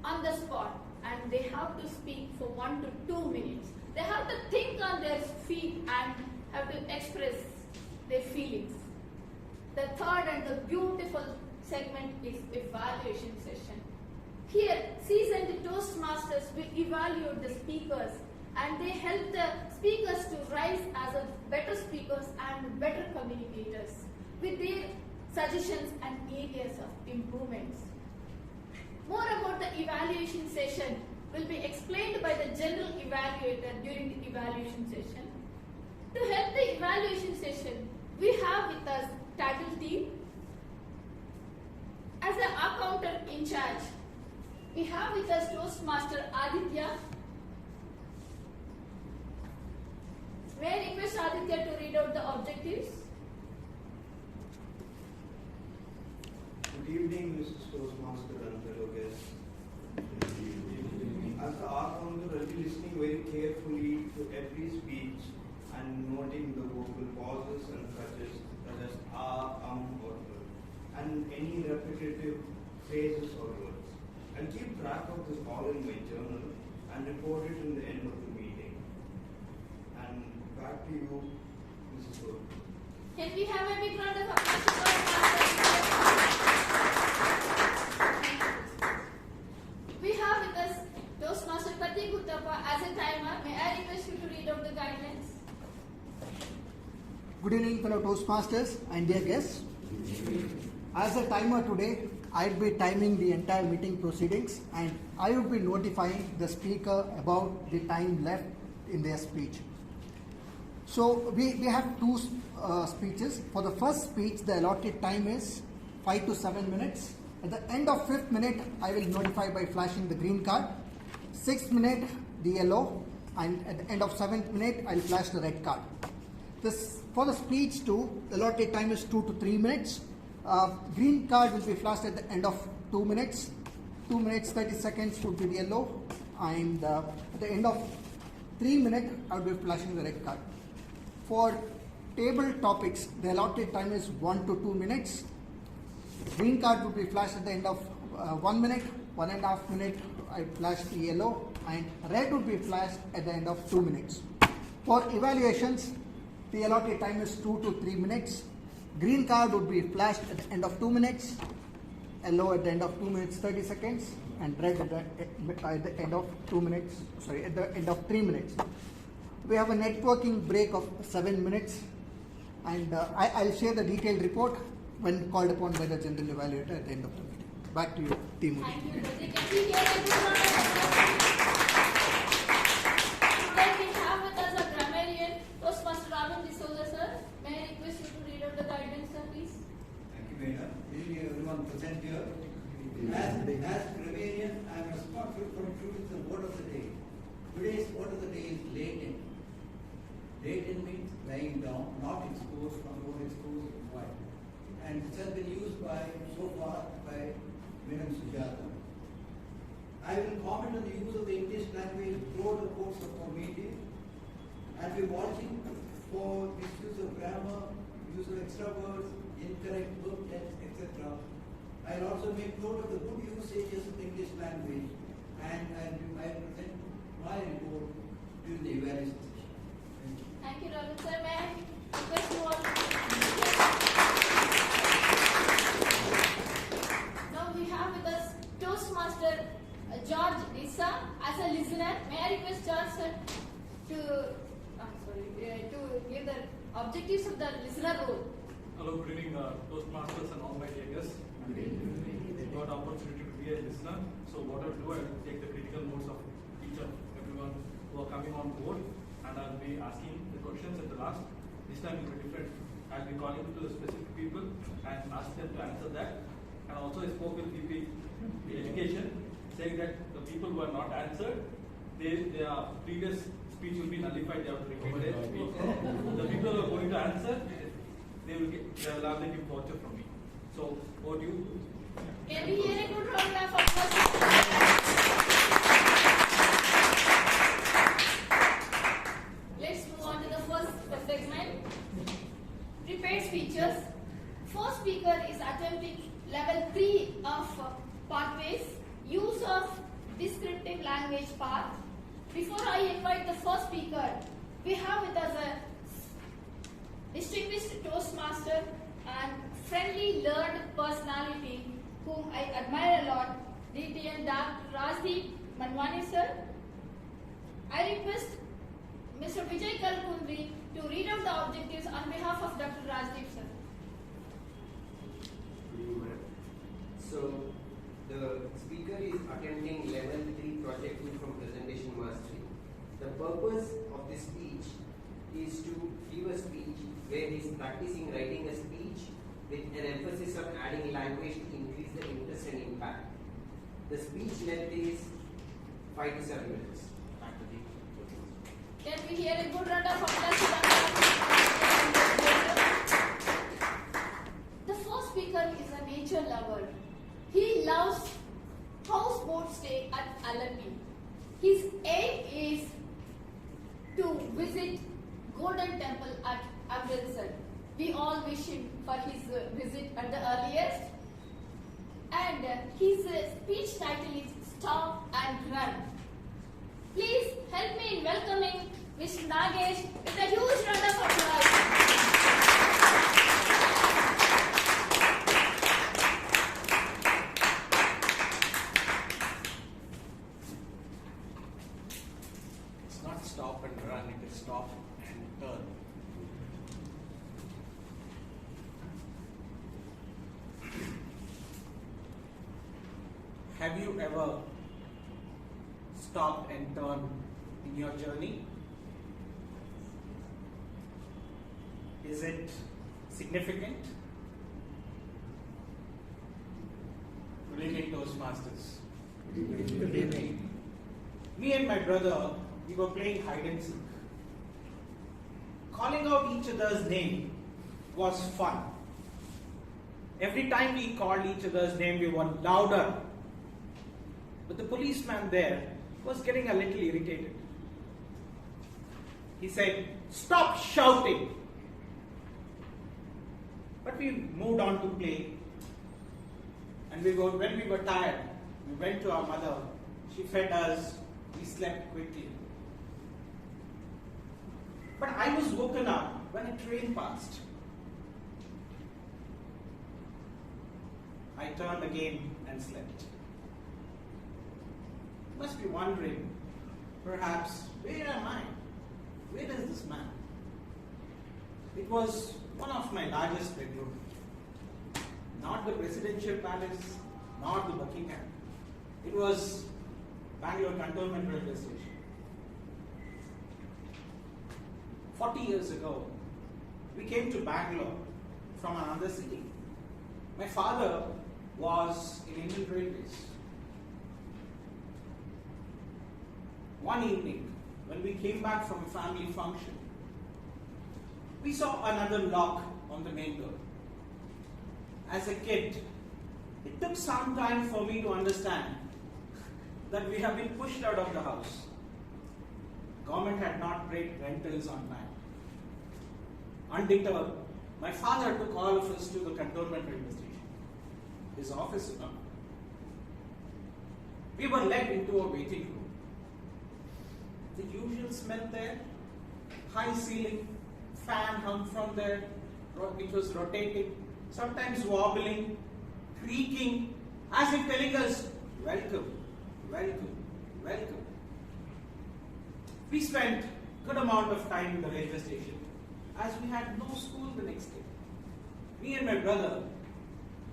on the spot and they have to speak for 1 to 2 minutes. They have to think on their feet and have to express their feelings. The third and the beautiful segment is evaluation session. Here, seasoned Toastmasters will evaluate the speakers and they help the speakers to rise as a better speakers and better communicators with their suggestions and areas of improvements. More about the evaluation session will be explained by the general evaluator during the evaluation session. To help the evaluation session, we have with us title team. As the accountant in charge, we have with us Toastmaster Aditya. May I request Aditya to read out the objectives? Good evening, Mrs. Toastmaster and fellow guests. As the accountant, I'll be listening very carefully to every speech and noting the vocal pauses and such as or, and any repetitive phrases or words. I'll keep track of this all in my journal and report it in the end of the meeting. And back to you, Mrs. Toastmaster. Can we have a big round of applause for Toastmasters? We have with us Toastmaster Pratik Uttappa as a timer. May I request you to read out the guidelines? Good evening, fellow Toastmasters and dear guests. As a timer today, I'll be timing the entire meeting proceedings and I will be notifying the speaker about the time left in their speech. So we have two speeches. For the first speech, the allotted time is 5 to 7 minutes. At the end of 5th minute, I will notify by flashing the green card. 6th minute, the yellow, and at the end of 7th minute, I'll flash the red card. For the speech 2, the allotted time is 2 to 3 minutes. Green card will be flashed at the end of 2 minutes. 2 minutes 30 seconds would be the yellow, and at the end of 3 minutes, I'll be flashing the red card. For table topics, the allotted time is 1 to 2 minutes. Green card would be flashed at the end of 1 minute, 1.5 minute, I flash the yellow, and red would be flashed at the end of 2 minutes. For evaluations, the allotted time is 2 to 3 minutes. Green card would be flashed at the end of 2 minutes, yellow at the end of 2 minutes 30 seconds, and red at the end of 2 minutes, at the end of 3 minutes. We have a networking break of 7 minutes, and I'll share the detailed report when called upon by the general evaluator at the end of the meeting. Back to you, Team. Thank you, Pratik. Can we hear everyone? Then we have with us a grammarian, Toastmaster Ravin D'Souza, sir. May I request you to read out the guidelines, sir, please? Thank you, Meena. Good evening, everyone present here. As grammarian, I am responsible for introducing the word of the day. Today's word of the day is latent. Latent means lying down, not exposed, from the word exposed is white. And this has been used so far by Madam Sujata. I will comment on the use of the English language throughout the course of our meeting, and be watching for misuse of grammar, use of extra words, incorrect verb tense, etc. I will also make note of the good usages of the English language, and I will present my report during the evaluation session. Thank you. Thank you, Ravin, sir. May I request you all to Now we have with us Toastmaster George Issa as a listener. May I request George, sir, to give the objectives of the listener role. Hello, good evening, Toastmasters and all my dear guests. I got the opportunity to be a listener. So what I'll do, I'll take the critical notes of each of everyone who are coming on board, and I'll be asking the questions at the last. This time it will be different. I'll be calling to the specific people and ask them to answer that. And also I spoke with the education, saying that the people who are not answered, their previous speech will be nullified. They have to repeat their speech. The people who are going to answer, they will have the gift voucher from me. So, over to you. Can we hear a good round of applause? Let's move on to the first segment. Prepared speeches. First speaker is attempting level 3 of pathways, use of descriptive language path. Before I invite the first speaker, we have with us a distinguished Toastmaster and friendly, learned personality whom I admire a lot, DTM Rajdeep Manwani sir. I request Mr. Vijay Kalkundri to read out the objectives on behalf of Dr. Rajdeep sir. So, the speaker is attempting level 3 project 2 from presentation mastery. The purpose of this speech is to give a speech where he is practicing writing a speech with an emphasis on adding language to increase the interest and impact. The speech length is 5 to 7 minutes. Can we hear a good round of applause to Dr. The first speaker is a nature lover. He loves houseboat stay at Alapi. His aim is to visit Golden Temple at Amritsar. We all wish him for his visit at the earliest. And his speech title is Stop and Run. Please help me in welcoming Mr. Nagesh with a huge round of applause. It's not stop and run, it is stop and turn. Have you ever stopped and turned in your journey? Is it significant? Good evening, Toastmasters. Good evening. Me and my brother, we were playing hide and seek. Calling out each other's name was fun. Every time we called each other's name, we were louder. But the policeman there was getting a little irritated. He said, "Stop shouting." But we moved on to play. And when we were tired, we went to our mother. She fed us. We slept quickly. But I was woken up when a train passed. I turned again and slept. You must be wondering, perhaps, where am I? Where is this man? It was one of my largest bedrooms. Not the presidential palace, not the Buckingham. It was Bangalore Cantonment Railway Station. 40 years ago, we came to Bangalore from another city. My father was in Indian Railways. One evening, when we came back from a family function, we saw another lock on the main door. As a kid, it took some time for me to understand that we have been pushed out of the house. Government had not paid rentals on time. Undeterred, my father took all of us to the Cantonment Railway Station, his office. We were led into a waiting room. The usual smell there, high ceiling, fan hung from there, it was rotating, sometimes wobbling, creaking, as if telling us, "Welcome, welcome, welcome." We spent a good amount of time in the railway station as we had no school the next day. Me and my brother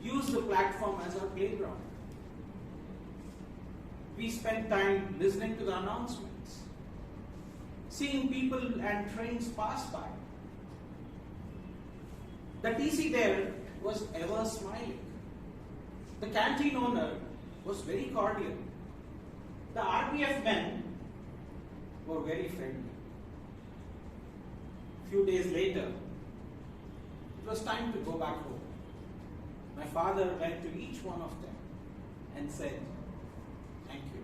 used the platform as our playground. We spent time listening to the announcements, seeing people and trains pass by. The TC there was ever smiling. The canteen owner was very cordial. The RPF men were very friendly. Few days later, it was time to go back home. My father went to each one of them and said, "Thank you."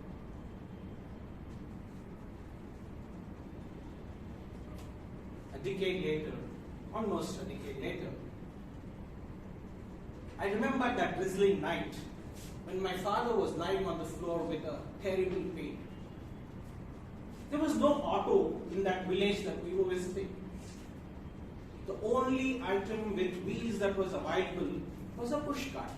A decade later, almost a decade later, I remember that drizzling night when my father was lying on the floor with a terrible pain. There was no auto in that village that we were visiting. The only item with wheels that was available was a pushcart.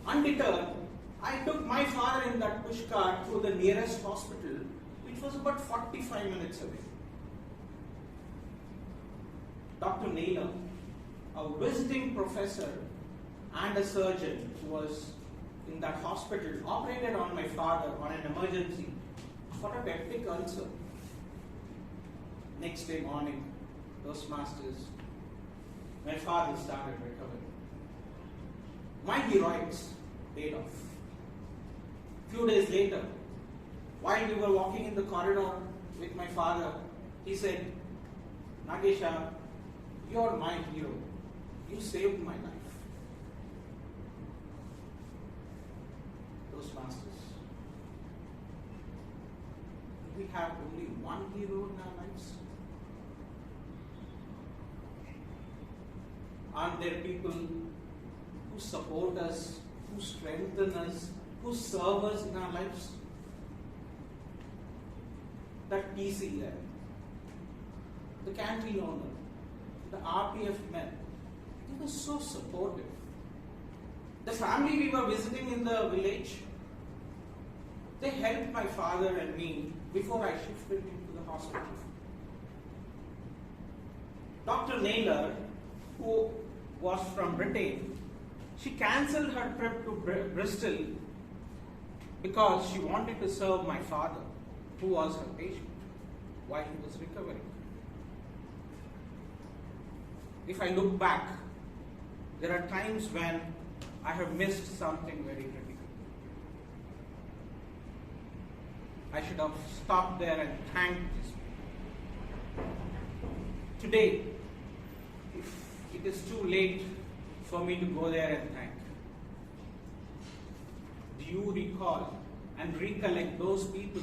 Undeterred, I took my father in that pushcart to the nearest hospital, which was about 45 minutes away. Dr. Naylor, a visiting professor and a surgeon who was in that hospital, operated on my father on an emergency for a peptic ulcer. Next day morning, Toastmasters, my father started recovering. My heroics paid off. Few days later, while we were walking in the corridor with my father, he said, "Nagesha, you're my hero. You saved my life." Toastmasters, do we have only one hero in our lives? Aren't there people who support us, who strengthen us, who serve us in our lives? That TC there, the canteen owner, the RPF men, they were so supportive. The family we were visiting in the village, they helped my father and me before I shifted into the hospital. Dr. Naylor, who was from Britain, she cancelled her trip to Bristol because she wanted to serve my father, who was her patient, while he was recovering. If I look back, there are times when I have missed something very critical. I should have stopped there and thanked these people. Today, if it is too late for me to go there and thank, do you recall and recollect those people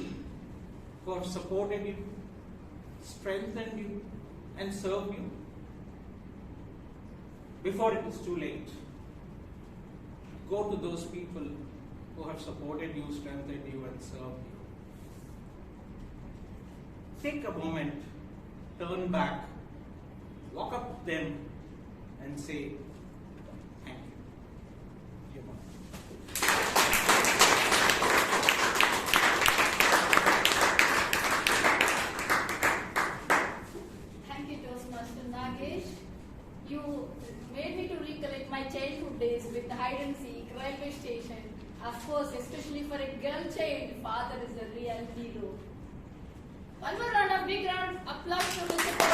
who have supported you, strengthened you, and served you? Before it is too late, go to those people who have supported you, strengthened you, and served you. Take a moment, turn back, walk up to them, and say, "Thank you." Thank you, Toastmaster Nagesh. You made me to recollect my childhood days with hide and seek, railway station. Of course, especially for a girl child, father is a real hero. One more round of big round applause to the support.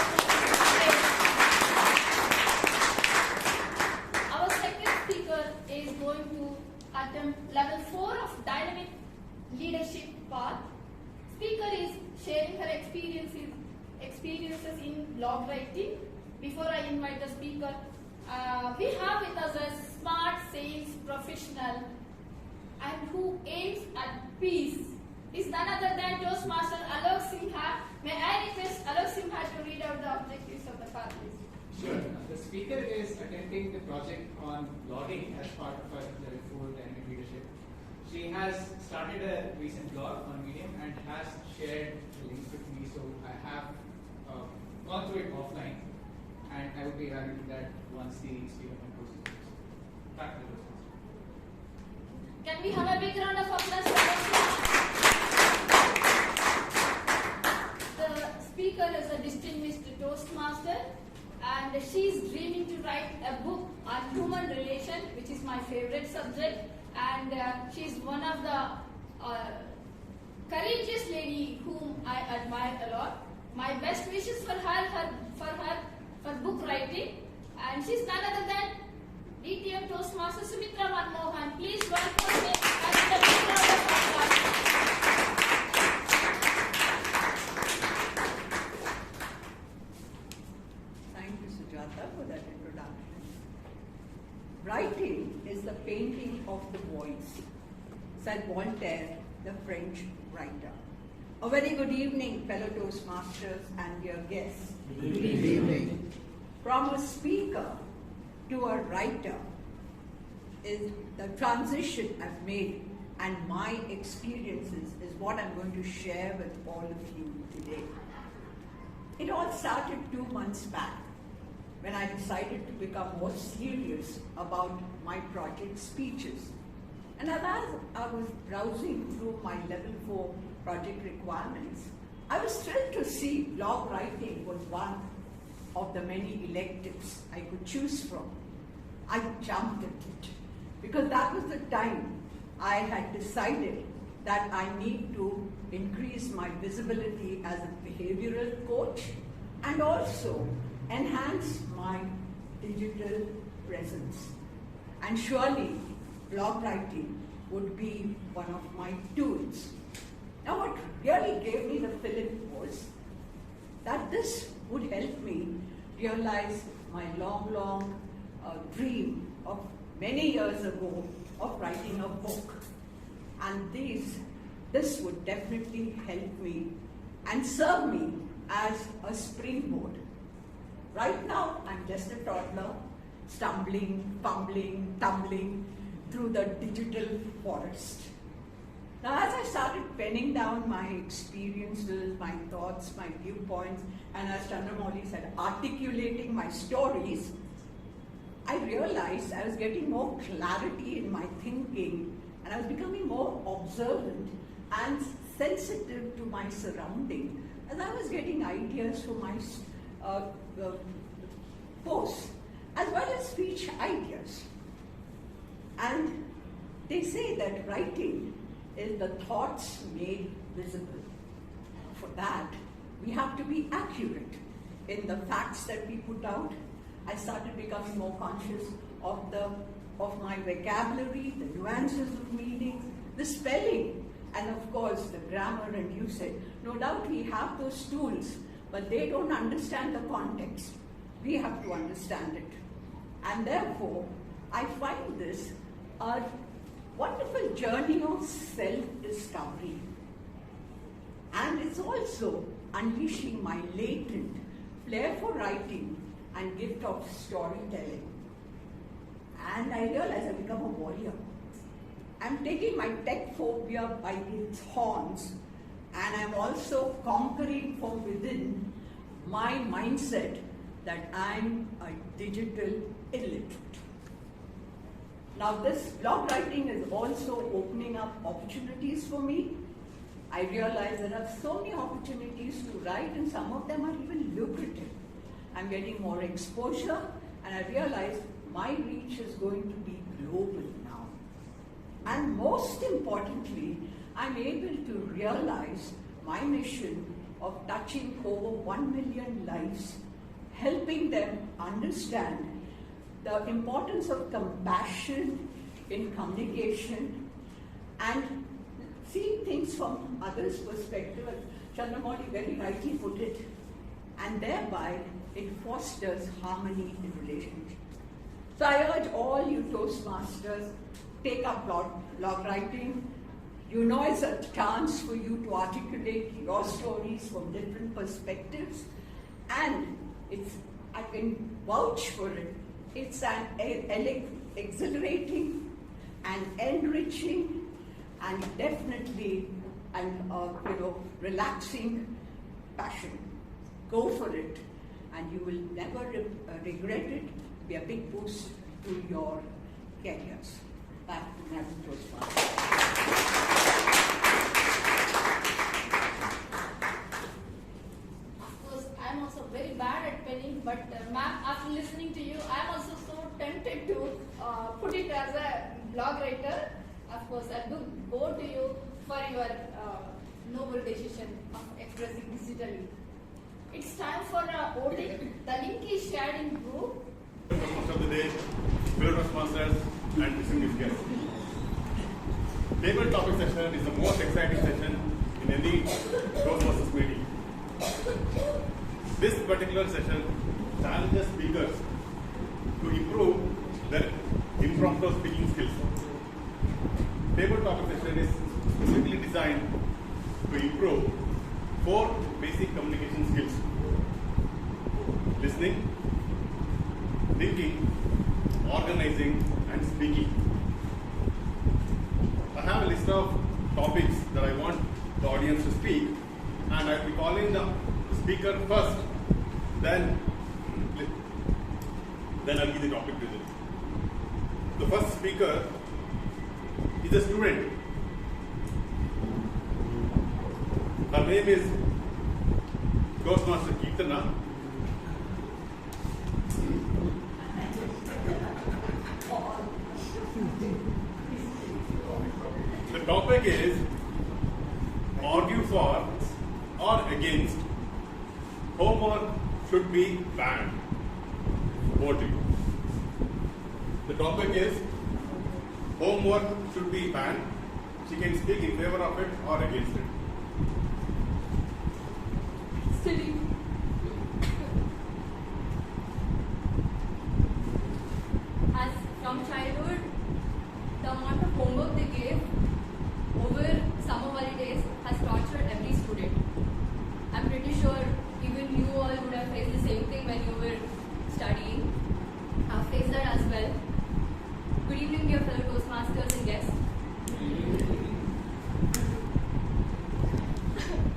Our second speaker is going to attempt level 4 of dynamic leadership path. Speaker is sharing her experiences in blog writing. Before I invite the speaker, we have with us a smart sales professional and who aims at peace. Is none other than Toastmaster Alok Simha. May I request Alok Simha to read out the objectives of the path, please? Sure. The speaker is attempting the project on blogging as part of her level 4 dynamic leadership. She has started a recent blog on Medium and has shared the links with me, so I have gone through it offline, and I would be happy to that once the speaker concludes. Back to the Toastmaster. Can we have a big round of applause for Alok Simha? The speaker is a distinguished Toastmaster, and she is dreaming to write a book on human relation, which is my favorite subject. And she is one of the courageous lady whom I admire a lot. My best wishes for her for book writing. And she's none other than DTM Toastmaster Sumitra Manmohan. Please welcome me as the big round of applause. Thank you, Sujata, for that introduction. Writing is the painting of the voice, said Voltaire, the French writer. A very good evening, fellow Toastmasters and dear guests. Good evening. From a speaker to a writer is the transition I've made, and my experiences is what I'm going to share with all of you today. It all started 2 months back when I decided to become more serious about my project speeches. And as I was browsing through my level 4 project requirements, I was thrilled to see blog writing was one of the many electives I could choose from. I jumped at it because that was the time I had decided that I need to increase my visibility as a behavioral coach and also enhance my digital presence. And surely blog writing would be one of my tools. Now what really gave me the feeling was that this would help me realize my long dream of many years ago of writing a book. And this would definitely help me and serve me as a springboard. Right now, I'm just a toddler, stumbling, fumbling, tumbling through the digital forest. Now, as I started penning down my experiences, my thoughts, my viewpoints, and as Chandramouli said, articulating my stories, I realized I was getting more clarity in my thinking, and I was becoming more observant and sensitive to my surrounding as I was getting ideas for my posts, as well as speech ideas. And they say that writing is the thoughts made visible. For that, we have to be accurate in the facts that we put out. I started becoming more conscious of my vocabulary, the nuances of meanings, the spelling, and of course the grammar and usage. No doubt we have those tools, but they don't understand the context. We have to understand it. And therefore, I find this a wonderful journey of self-discovery. And it's also unleashing my latent flair for writing and gift of storytelling. And I realize I've become a warrior. I'm taking my tech phobia by its horns, and I'm also conquering from within my mindset that I'm a digital illiterate. Now this blog writing is also opening up opportunities for me. I realize there are so many opportunities to write, and some of them are even lucrative. I'm getting more exposure, and I realize my reach is going to be global now. And most importantly, I'm able to realize my mission of touching over 1 million lives, helping them understand the importance of compassion in communication and seeing things from others' perspective. Chandramouli very rightly put it. And thereby, it fosters harmony in relationships. So I urge all you Toastmasters, take up blog writing. You know it's a chance for you to articulate your stories from different perspectives. And I can vouch for it. It's an exhilarating and enriching and definitely relaxing passion. Go for it, and you will never regret it. Be a big boost to your careers. Back to Toastmasters. I'm also very bad at penning, but ma'am, after listening to you, I'm also so tempted to put it as a blog writer. Of course, I do go to you for your noble decision of expressing digitally. It's time for voting. The link is shared in group. Toastmaster of the day, fellow Toastmasters, and distinguished guests. Table topic session is the most exciting session in any Toastmasters meeting. This particular session challenges speakers to improve their impromptu speaking skills. Tabletop session is specifically designed to improve 4 basic communication skills: listening, thinking, organizing, and speaking. I have a list of topics that I want the audience to speak, and I'll be calling the speaker first, then I'll give the topic to them. The first speaker is a student. Her name is Toastmaster Keertana. The topic is argue for or against homework should be banned. Over to you. The topic is homework should be banned. She can speak in favor of it or against it. Silly. As from childhood, the amount of homework they gave over summer holidays has tortured every student. I'm pretty sure even you all would have faced the same thing when you were studying. I've faced that as well. Good evening, dear fellow Toastmasters and guests.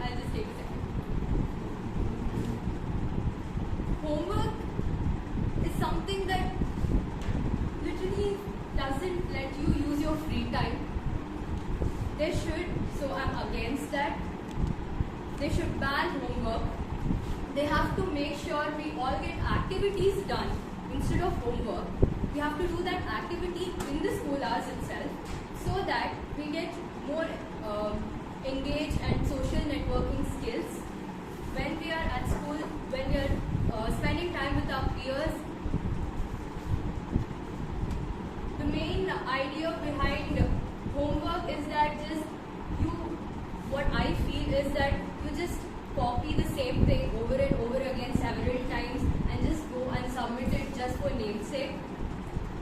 I'll just take a second. Homework is something that literally doesn't let you use your free time. They should, so I'm against that. They should ban homework. They have to make sure we all get activities done instead of homework. We have to do that activity in the school hours itself so that we get more engaged and social networking skills when we are at school, when we are spending time with our peers. The main idea behind homework is that what I feel is that you just copy the same thing over and over again several times and just go and submit it just for namesake.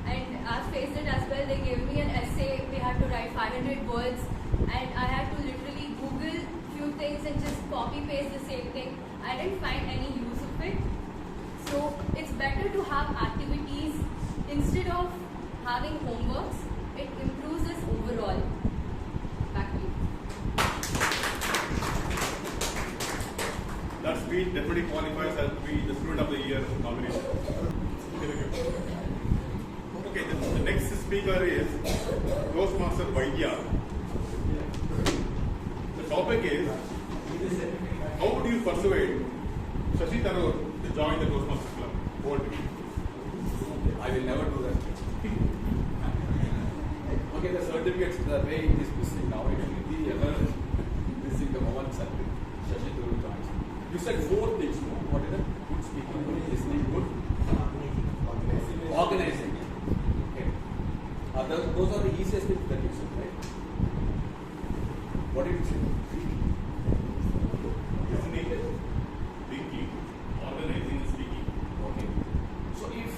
And I've faced it as well. They gave me an essay, we had to write 500 words, and I had to literally Google few things and just copy paste the same thing. I didn't find any use of it. So it's better to have activities instead of having homeworks. It improves us overall. Back to you. That speech definitely qualifies as to be the Student of the Year nomination. Okay, the next speaker is Toastmaster Vaidya. The topic is, how would you persuade Shashi Tharoor to join the Toastmasters Club? Over to you. I will never do that. Okay, the certificates, the way it is missing now, it will be ever missing the moment Shashi Tharoor joins. You said 4 things, no? What is it? Good speaking, good listening, good organizing. Okay. Those are the easiest things that you said, right? What did you say? Listening, thinking, organizing, and speaking. Okay. So if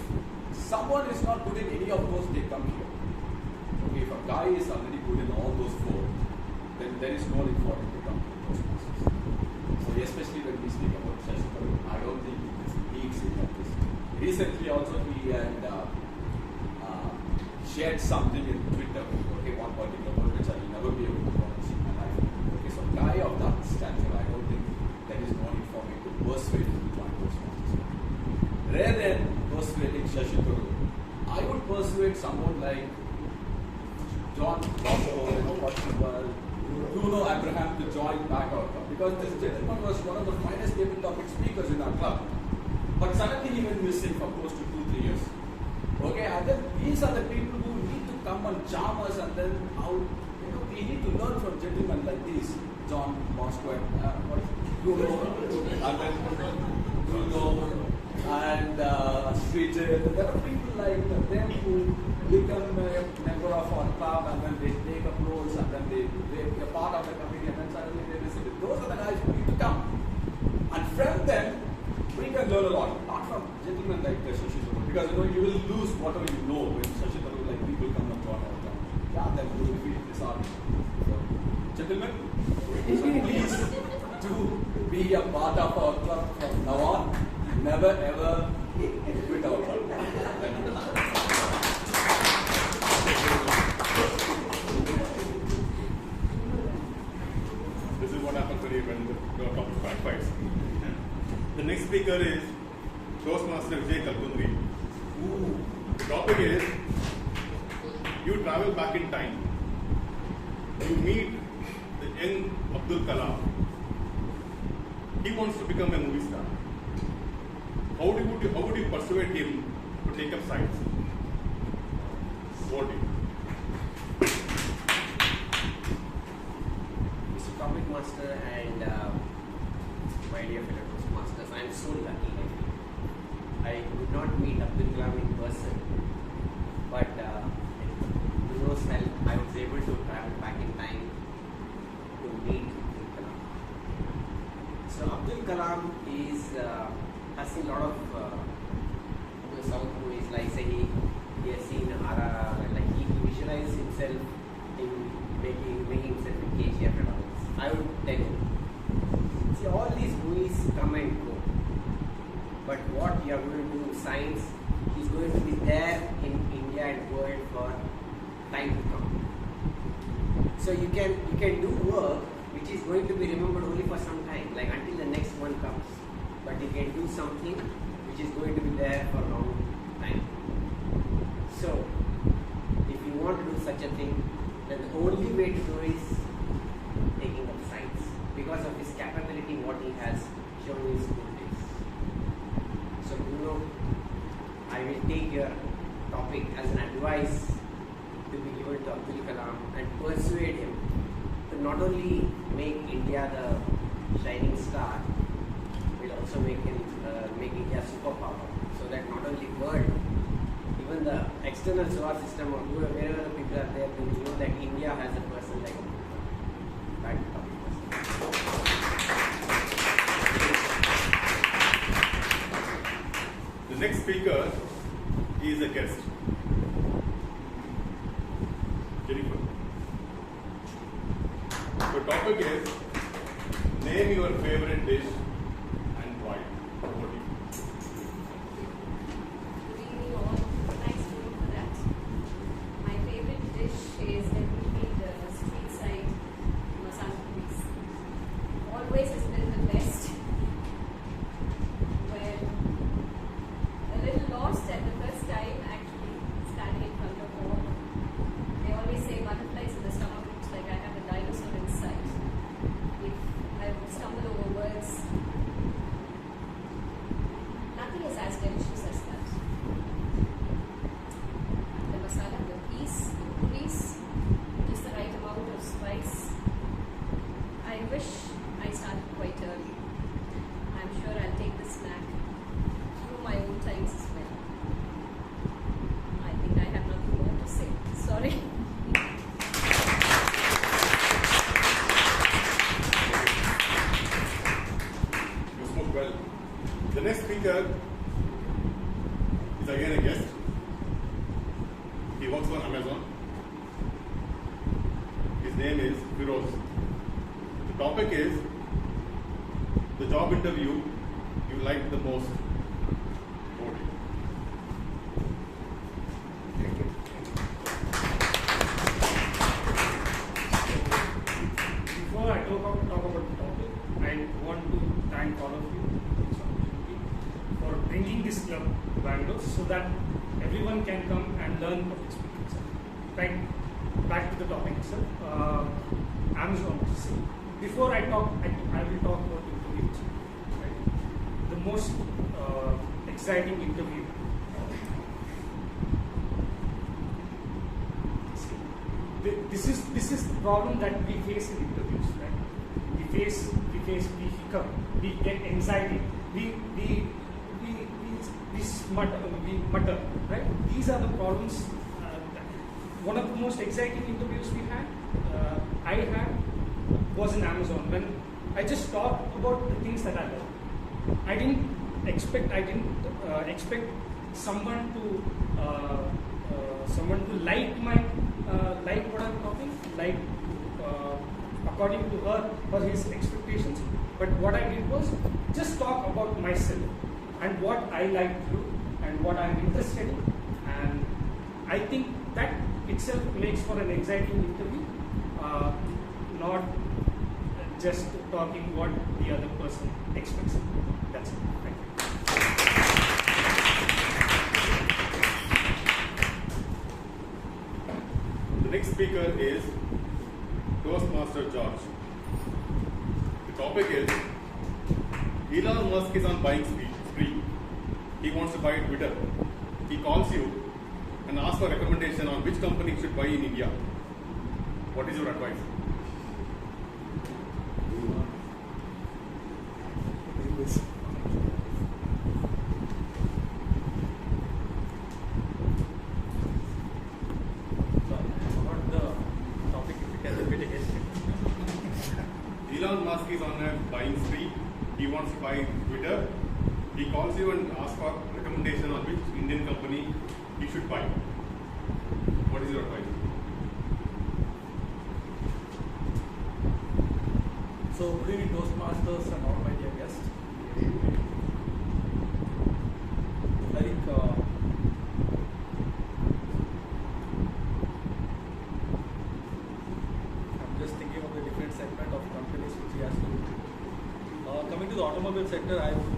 someone is not good in any of those, they come here. Okay, if a guy is already good in all those 4, then there is no need for him to come to Toastmasters. So especially when we speak about Shashi Tharoor, I don't think he needs it like this. Recently also he had shared something in Twitter, okay, one particular word which I will never be able to pronounce in my life. Okay, so guy of that stature, I don't think there is no need for me to persuade him to join Toastmasters. Rather than persuading Shashi Tharoor, I would persuade someone like John Possible, Bruno Abraham to join back our club, because this gentleman was one of the finest tabletop speakers in our club. But suddenly he went missing for close to 2-3 years. Okay, and then these are the people who need to come and charm us, and then we need to learn from gentlemen like these, John Bosco, Bruno, and then Bruno and Srijay. There are people like them who become a member of our club, and then they take up roles, and then they are part of the committee, and then suddenly they visit it. Those are the guys who need to come. And from them, we can learn a lot, not from gentlemen like Shashi Tharoor. Because you will lose whatever you know when such a like people come and talk about that. Yeah, then you will be disarmed. So, gentlemen, so please do be a part of our club from now on. Never ever quit our club. Thank you. This is what happens when the topic backfires. The next speaker is Toastmaster Vijay Kalkundri. The topic is, you travel back in time. You meet the young Abdul Kalam. He wants to become a movie star. How would you persuade him to take up science? What do you? Mr. Topic Master and my dear fellow Toastmasters, I am so lucky. I could not meet Abdul Kalam in person, but through those help, I was able to travel back in time to meet Abdul Kalam. So Abdul Kalam has seen a lot of South movies, like say he has seen RRR, and like he visualizes himself in making himself in KGF and all this. I would tell you, see, all these movies come and go, but what you are going to do in science is going to be there in India and world for time to come. So you can do work which is going to be remembered only for some time, like until the next one comes. But you can do something which is going to be there for a long time. So if you want to do such a thing, then the only way to do is taking up science, because of his capability, what he has shown in his good days. So I will take your topic as an advice to be given to Abdul Kalam and persuade him to not only make India the shining star, will also make India superpower, so that not only world, even the external solar system or wherever the people are there, they know that India has a person like Abdul Kalam. Back to topic. The next speaker is a guest. Jennifer. The topic is, name your favorite dish and why. What do you? Good evening all. Thanks for that. My favorite dish is definitely the street side masala puris. Always has been the best. Where a little lost at the first time actually standing in front of all. They always say butterflies in the stomach looks like I have a dinosaur inside. If I would stumble over words, nothing is as delicious as that. The masala, the piece, the puris, just the right amount of spice. I wish I started quite early. I'm sure I'll take the snack through my own times as well. I think I have nothing more to say. Sorry. You spoke well. The next speaker is again a guest. He works for Amazon. His name is Firoz. The topic is the job interview you liked the most. What do you? Before I talk about the topic, I want to thank all of you for bringing this club to Bangalore so that everyone can come and learn public speaking. Right, back to the topic itself. Amazon. Before I talk, I will talk about interviews. Right? The most exciting interview. This is the problem that we face in interviews, right? We hiccup, we get anxiety, we mutter, right? These are the problems. One of the most exciting interviews I had was in Amazon, when I just talked about the things that I love. I didn't expect someone to like my like what I'm talking, like according to her or his expectations. But what I did was just talk about myself and what I like to do and what I'm interested in. And I think that itself makes for an exciting interview, not just talking what the other person expects. That's it. Thank you. The next speaker is Toastmaster George. The topic is Elon Musk is on buying spree. He wants to buy Twitter. He calls you and asks for recommendation on which company should buy in India. What is your advice? Elon Musk is on a buying spree. He wants to buy Twitter. He calls you and asks for recommendation on which Indian company he should buy. What is your advice? So, good evening, Toastmasters and all my dear guests. I think I'm just thinking of the different segment of companies which he has to do. Coming to the automobile sector, I would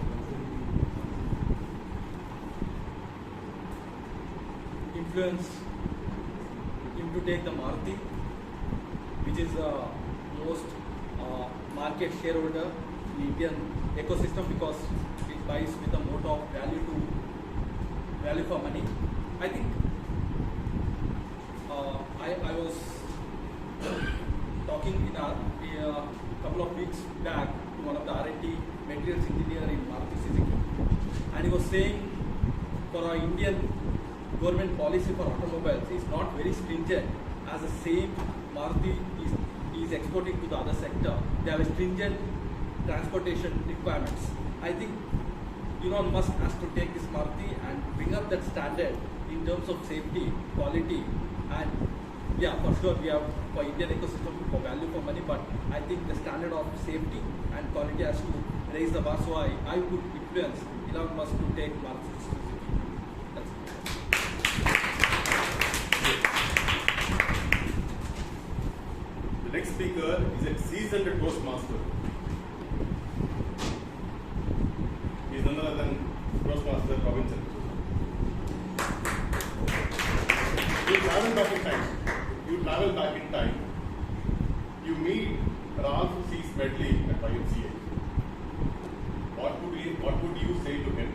influence him to take the Maruti, which is the most market shareholder in the Indian ecosystem, because it buys with a motto of value for money. I think I was talking in a couple of weeks back to one of the R&D materials engineer in Maruti Suzuki, and he was saying for our Indian government policy for automobiles is not very stringent as the same Maruti is exporting to the other sector. They have a stringent transportation requirements. I think Elon Musk has to take this Maruti and bring up that standard in terms of safety, quality, and yeah, for sure we have for Indian ecosystem for value for money, but I think the standard of safety and quality has to raise the bar. So I would influence Elon Musk to take Maruti Suzuki. That's it. The next speaker is a seasoned Toastmaster. He is none other than Toastmaster Robinson. You travel back in time. You meet Ralph C. Smedley at YMCA. What would you say to him?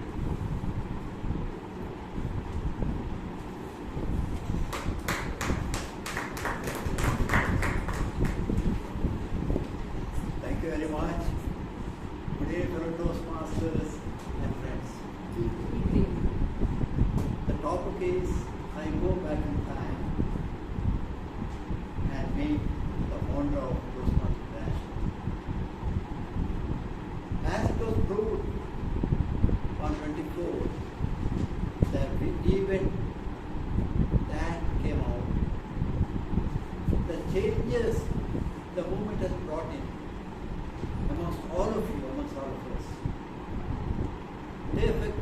Thank you very much. Good day, fellow Toastmasters and friends. The topic is I go back in time and meet the founder of Toastmasters International. As it was proved on 24, that the event that came out, the changes the movement has brought in amongst all of you, amongst all of us.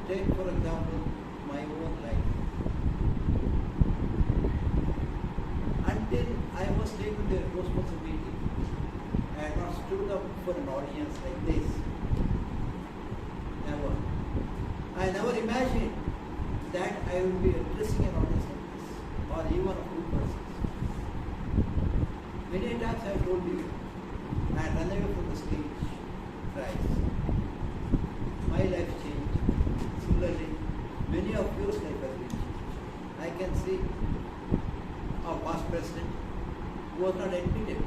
Take for example, my own life. Until I was taken to a responsibility, I had not stood up for an audience like this. Never. I never imagined that I would be addressing an audience like this, or even a few persons. Many times I have told you, I run away from the stage, twice. My life changed. Similarly, many of your life has been changed. I can see our past president who was not admitted.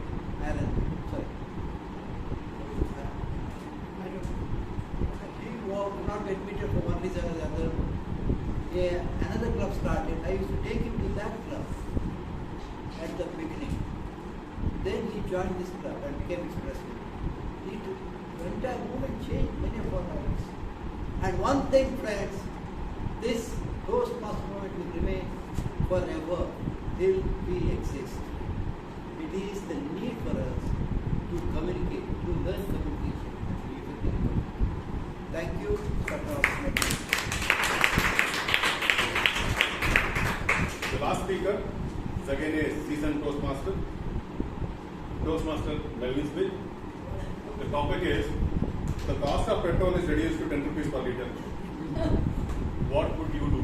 He was not admitted for one reason or the other. Another club started. I used to take him to that club at the beginning. Then he joined this club and became its president. The entire movement changed many of our lives. And one thing, friends, this forever till we exist. It is the need for us to communicate, to learn communication, and to be effective in communication. Thank you, Dr. The last speaker is again a seasoned Toastmaster, Toastmaster Melvin's Bill. The topic is, the cost of petrol is reduced to 10 rupees per litre. What would you do?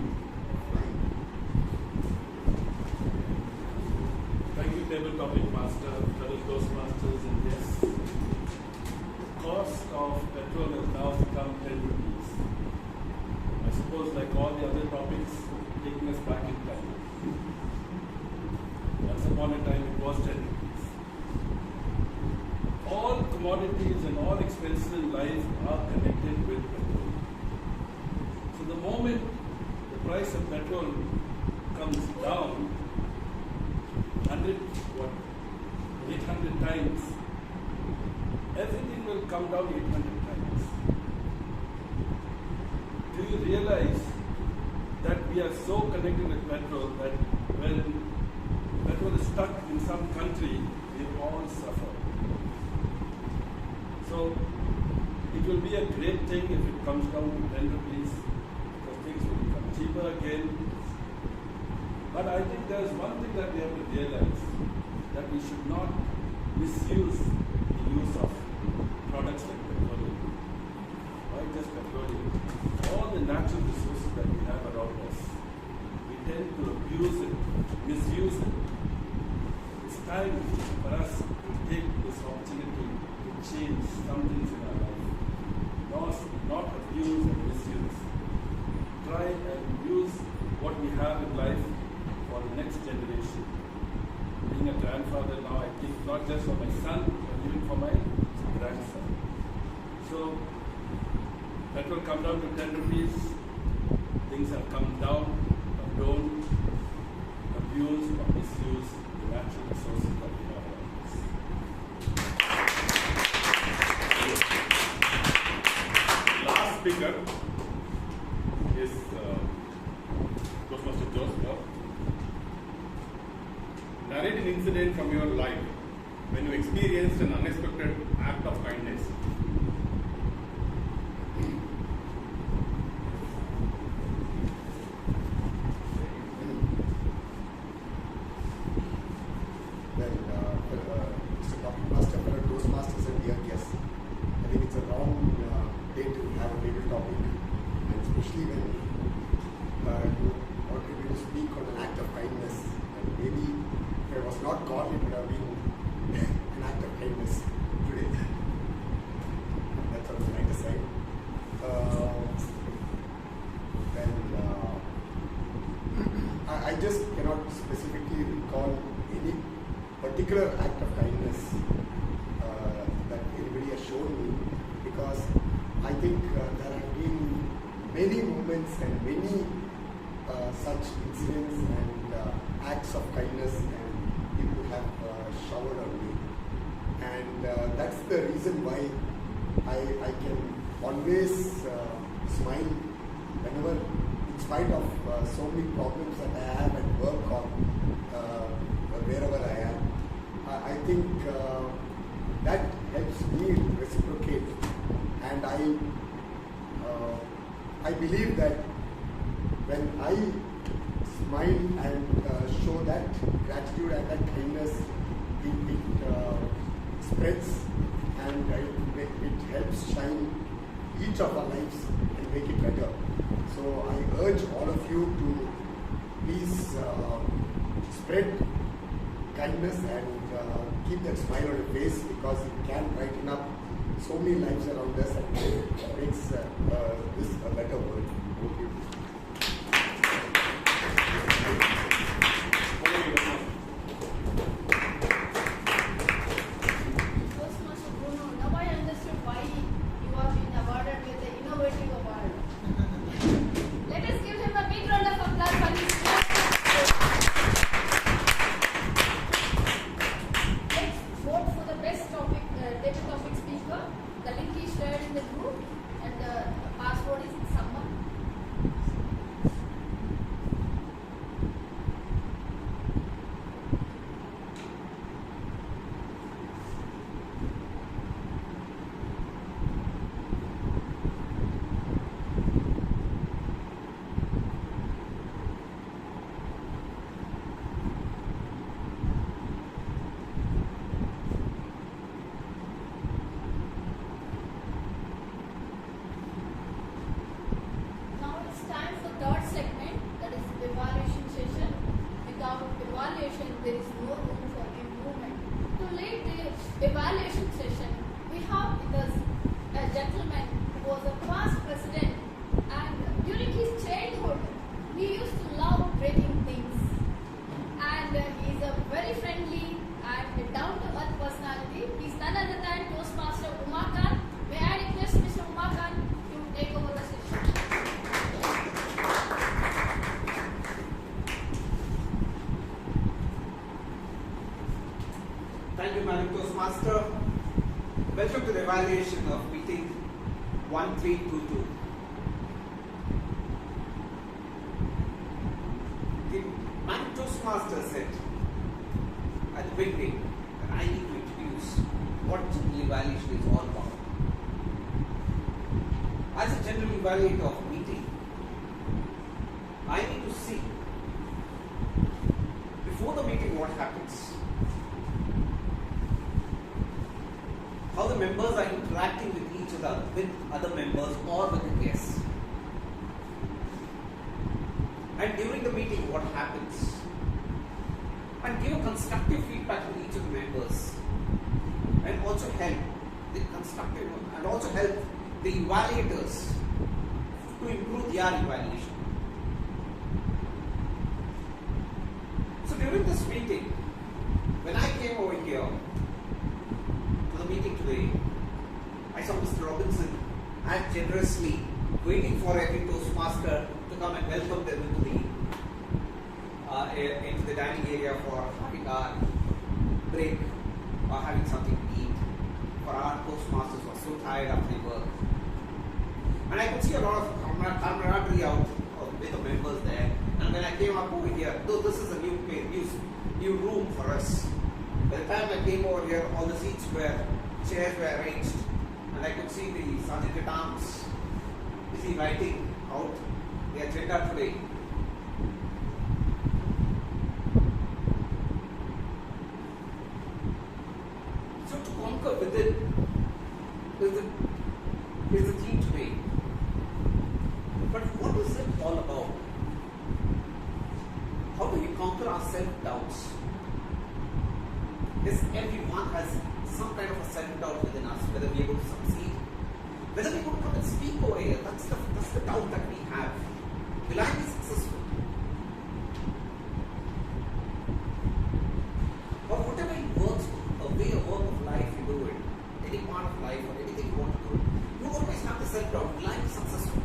Thank you, table topic master, fellow Toastmasters, and yes, the cost of petrol has now become 10 rupees. I suppose, like all the other topics, taking us back in time. Once upon a time, it was 10 rupees. All commodities and all expenses in life are connected with petrol. So the moment the price of petrol comes down 800 times, everything will come down 800 times. Do you realize that we are so connected with petrol that when petrol is stuck in some country, we all suffer? So it will be a great thing if it comes down to 10 rupees, because things will become cheaper again. But I think there's one thing that we have to realize, that we should not misuse the use of products like petroleum. Why just petroleum? All the natural resources that we have around us, we tend to abuse it, misuse it. It's time for us to take this opportunity to change some things in our life. Not abuse and misuse. Try and use what we have in life for the next generation. Being a grandfather now, I think not just for my son, but even for my grandson. So, petrol come down to 10 rupees, things have come down, but don't abuse or misuse the natural resources that we have around us. Last speaker is Toastmaster Joseph. Narrate an incident from your life when you experienced an unexpected act of kindness. Mr. Toastmaster, fellow Toastmasters and dear guests, I think it's a long day to have a little topic, and especially when you wanted me to speak on an act of kindness, and maybe if I was not called, it would have been an act of kindness today. That's on the lighter side. I just cannot specifically recall any particular act of kindness that anybody has shown me, because I think there have been many moments and many such incidents and acts of kindness, and people have showered on me, and that's the reason why I can always smile whenever, in spite of so many problems that I have at work or wherever I am. I think that helps me reciprocate, and I believe that when I smile and show that gratitude and that kindness, it spreads, and it helps shine each of our lives and make it better. So I urge all of you to please spread kindness and keep that smile on your face, because it can brighten up so many lives around us and makes this a better world. Thank you. Toastmaster Bruno, now I understood why you are being awarded with the Innovative Award. Let us give him a big round of applause for his work. Let's vote for the best topic, debate topic speaker. The link is shared in the group, and the password is in summer. there is no room for improvement. To lead the evaluation session, we have with us a gentleman who was a past president, and during his childhood, he used to love breaking things. And he is a very friendly and down-to-earth personality. He is none other than Toastmaster Umakant. May I request Mr. Umakant to take over the session? Thank you, Madam Toastmaster. Welcome to the evaluation of meeting 1322. The Madam Toastmaster said at the beginning that I need to introduce what general evaluation is all about. As a general evaluator of meeting, I need to see before the meeting what happens, how the members are interacting with each other, with other members or with the guests. And during the meeting what happens, and give a constructive feedback to each of the members, and also help the constructive and also help the evaluators to improve their evaluation. So during this meeting, when I came over here to the meeting today, I saw Mr. Robinson and generously waiting for every Toastmaster to come and welcome them into the dining area for having a break or having something to eat. For our Toastmasters who are so tired after work. And I could see a lot of camaraderie out with the members there. And when I came up over here, though this is a new place, new room for us. By the time I came over here, all the chairs were arranged, and I could see the Sergeant at Arms busy writing out the agenda today. So to conquer within is the theme today. But what is it all about? How do we conquer our self-doubts? Yes, everyone has some kind of a self-doubt within us, whether we are going to succeed, whether we are going to come and speak over here. That's the doubt that we have. Will I be successful? Or whatever it works, a way of work of life you do it, any part of life or anything you want to do, you always have the self-doubt. Will I be successful?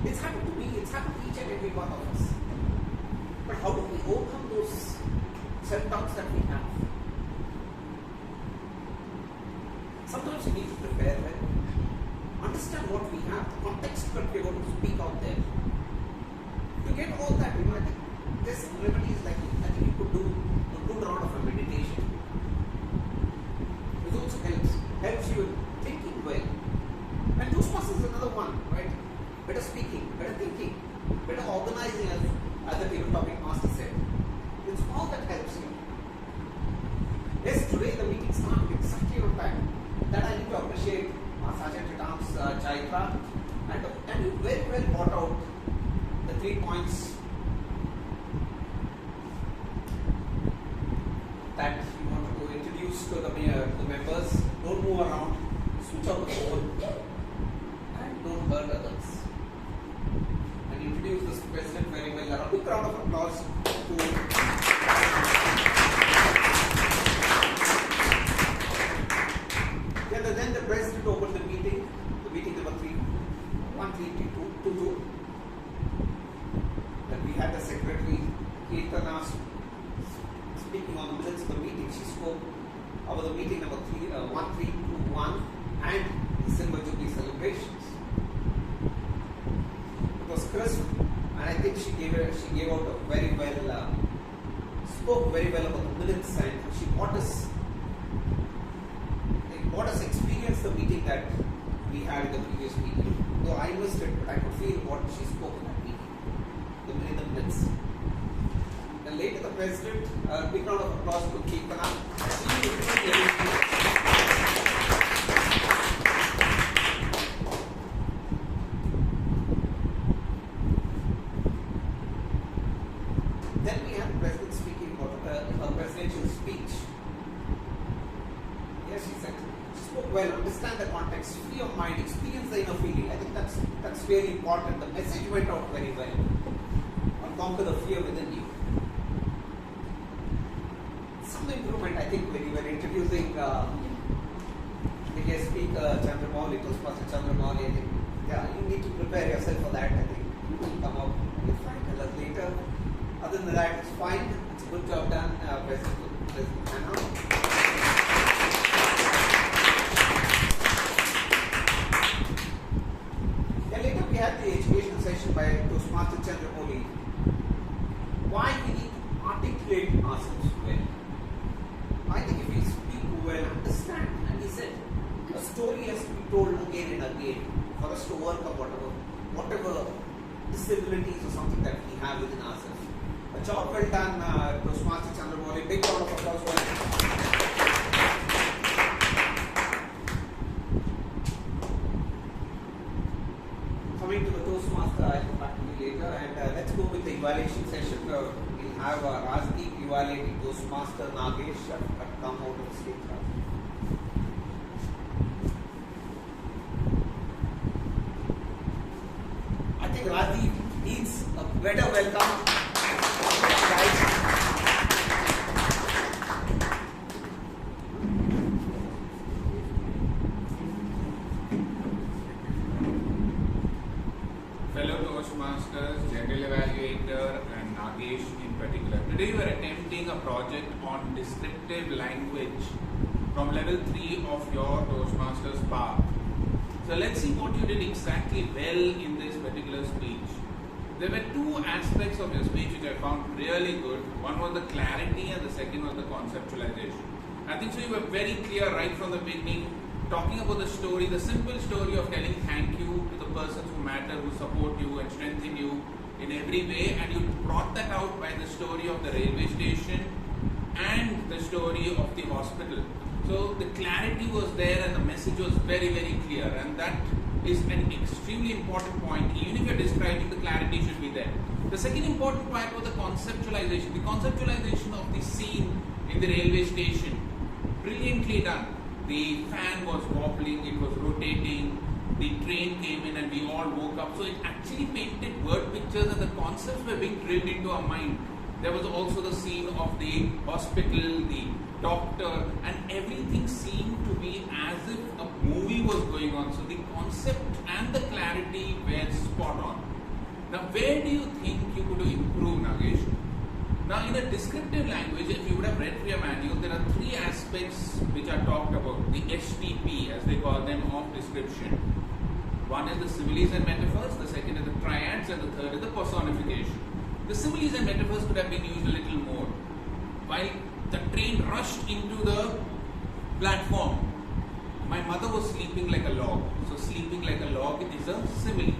It's happened to me, it's happened to each and every one of us. But how do we overcome those self-doubts that we have? Sometimes we need to prepare well, understand what we have, the context that we are going to speak out there. To get all that, I think this remedy is like, I think you could do a good round of a meditation. It also helps you in thinking well. And Toastmasters is another one, right? Better speaking, better thinking, better organizing, as the table topic master said. It's all that helps you. Yes, today the meeting started exactly on time. That I need to appreciate Sergeant at Arms Chaitra, and you very well brought out the 3 points that you want to introduce to the members. Don't move around, switch off the phone, and don't hurt others. And introduce this president very well. A big round of applause to then the president opened the meeting number 1322. Then we had the secretary, Kirtana, speaking on the minutes of the meeting. She spoke about the meeting number 1321 and the Silver Jubilee celebrations. It was crisp, and I think she gave out a very well, spoke very well about the minutes, and she brought us experience the meeting that we had in the previous meeting. Though I missed it, but I could feel what she spoke in that meeting, the minutes. Then later the president, a big round of applause to Kirtana. Then we had really important. The message went out very well. On conquer the fear within you. Some improvement, I think, when you were introducing the guest speaker, Chandramouli, Toastmaster Chandramouli, I think, yeah, you need to prepare yourself for that. I think you will come up with 5 colors later. Other than that, it's fine. It's a good job done. President Hannah. Later we had the educational session by Toastmaster Chandramouli. Why we need to articulate ourselves well. I think if we speak well, understand, and he said, a story has to be told again and again for us to overcome whatever disabilities or something that we have within ourselves. A job well done, Toastmaster Chandramouli. Big round of applause for him. Coming to the Toastmaster, I'll come back to you later, and let's go with the evaluation session. We'll have Rajdeep evaluating Toastmaster Nagesh come out of the stage. I think Rajdeep needs a better welcome. Fellow Toastmasters, General Evaluator and Nagesh in particular. Today we are attempting a project on descriptive language from level 3 of your Toastmasters path. So let's see what you did exactly well in this particular speech. There were 2 aspects of your speech which I found really good. One was the clarity and the second was the conceptualization. I think so you were very clear right from the beginning, talking about the story, the simple story of telling thank you to the persons who matter, who support you and strengthen you in every way, and you brought that out by the story of the railway station and the story of the hospital. So the clarity was there and the message was very, very clear, and that is an extremely important point. Even if you're describing, the clarity should be there. The second important part was the conceptualization. The conceptualization of the scene in the railway station. Brilliantly done. The fan was wobbling, it was rotating, the train came in and we all woke up. So it actually painted word pictures and the concepts were being drilled into our mind. There was also the scene of the hospital, the doctor, and everything seemed to be as if a movie was going on. So the concept and the clarity were spot on. Now where do you think you could improve, Nagesh? Now in a descriptive language, if you would have read through your manual, there are 3 aspects which are talked about. The STP, as they call them, of description. One is the similes and metaphors, the second is the triads, and the third is the personification. The similes and metaphors could have been used a little more. While the train rushed into the platform, my mother was sleeping like a log. So sleeping like a log is a simile.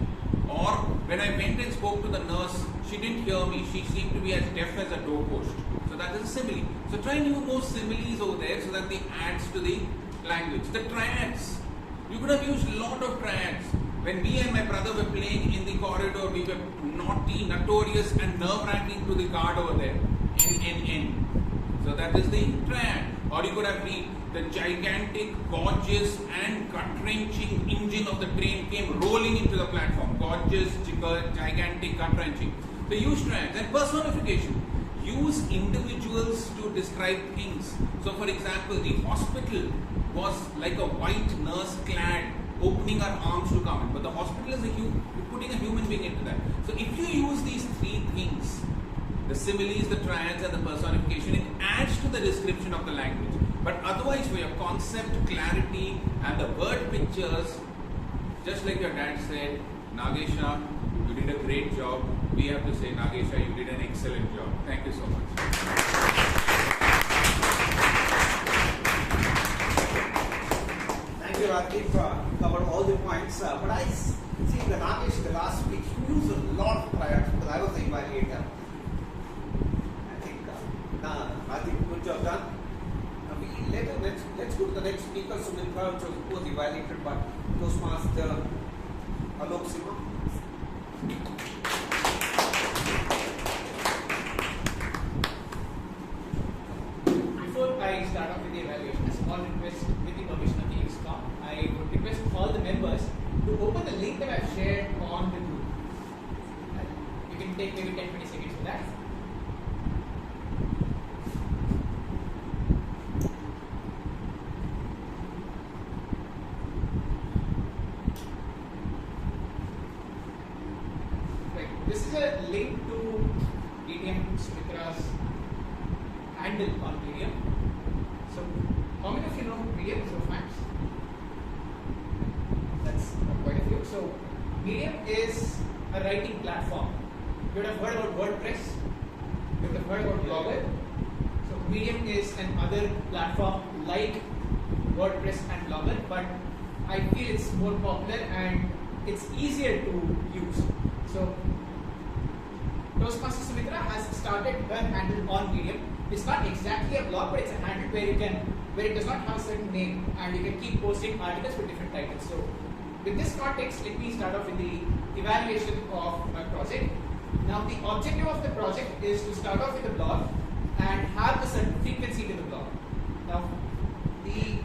Or when I went and spoke to the nurse, she didn't hear me. She seemed to be as deaf as a doorpost. So that is a simile. So try and use more similes over there so that they adds to the language. The triads. You could have used a lot of triads. When me and my brother were playing in the corridor, we were naughty, notorious and nerve-wracking to the guard over there. N. So that is the triad. Or you could have read the gigantic, gorgeous and gut-wrenching engine of the train came rolling into the platform. Gorgeous, gigantic, gut-wrenching. So use triads. And personification. Use individuals to describe things. So for example, the hospital was like a white nurse clad, opening her arms to come in. But the hospital is you're putting a human being into that. So if you use these 3 things, the similes, the triads and the personification, it adds to the description of the language. But otherwise, for your concept, clarity and the word pictures, just like your dad said, Nagesha, you did a great job. We have to say, Nagesha, you did an excellent job. Thank you so much. Thank you, Rajdeep. You covered all the points. But I see the Nagesh, the last speech, you used a lot of triads because I was the evaluator. I think, Rajdeep, good job done. Let's go to the next speaker, Sumitra, who was evaluated by Toastmaster Alok Sima. Before I start off with the evaluation, a small request with the permission of the ISCOM, I would request all the members to open the link that I've shared on We'll take maybe 10-20 seconds for that. Right. This is a link to DTM Sumitra's handle on Medium. So, how many of you know Medium? So, fans? That's quite a few. So, Medium is a writing platform. You would have heard about WordPress. You would have heard about Blogger. So, Medium is another platform like WordPress and Blogger, but I feel it's more popular and it's easier to use. So, Toastmaster Sumitra has started her handle on Medium. It's not exactly a blog, but it's a handle where it does not have a certain name, and you can keep posting articles with different titles. So, with this context, let me start off with the evaluation of my project. Now, the objective of the project is to start off with a blog and have a certain frequency to the blog. Now, the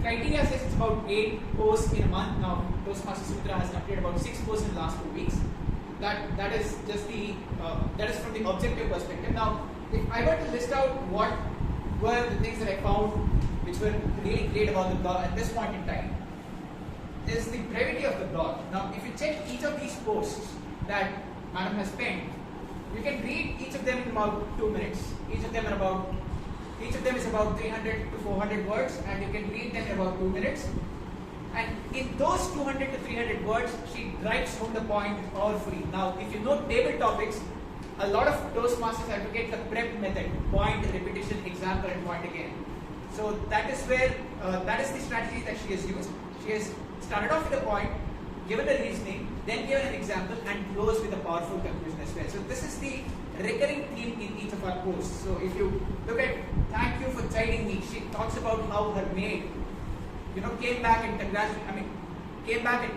criteria says it's about 8 posts in a month. Now, Toastmaster Sumitra has updated about 6 posts in the last 2 weeks. That is just that is from the objective perspective. Now, if I were to list out what were the things that I found which were really great about the blog at this point in time, is the brevity of the blog. Now, if you check each of these posts that Madam has penned, you can read each of them in about 2 minutes. Each of them is about 300 to 400 words, and you can read them in about 2 minutes. And in those 200 to 300 words, she drives home the point powerfully. Now, if you know table topics, a lot of Toastmasters advocate the PREP method: point, repetition, example, and point again. So that is where that is the strategy that she has used. She has started off with a point, given a reasoning, then given an example, and closed with a powerful conclusion as well. So this is the recurring theme in each of our posts. So if you look at "Thank you for chiding me," she talks about how her maid, came back and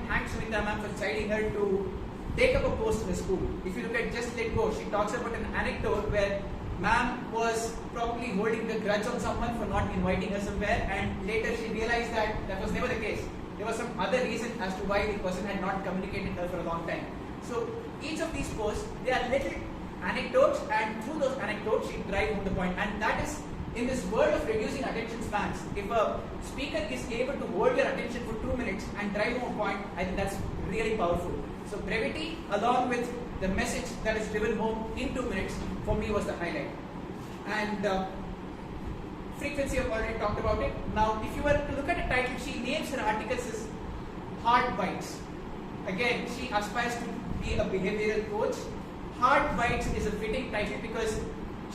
thanked Sumitra ma'am for chiding her to take up a post in the school. If you look at "Just Let Go," she talks about an anecdote where ma'am was probably holding a grudge on someone for not inviting her somewhere, and later she realized that that was never the case. There was some other reason as to why the person had not communicated with her for a long time. So each of these posts, they are little anecdotes, and through those anecdotes she drives home the point. And that is, in this world of reducing attention spans, if a speaker is able to hold your attention for 2 minutes and drive home a point, I think that's really powerful. So brevity along with the message that is driven home in 2 minutes, for me, was the highlight. And frequency, I've already talked about it. Now, if you were to look at a title, she names her articles as Heart Bites. Again, she aspires to be a behavioral coach. Heart Bites is a fitting title because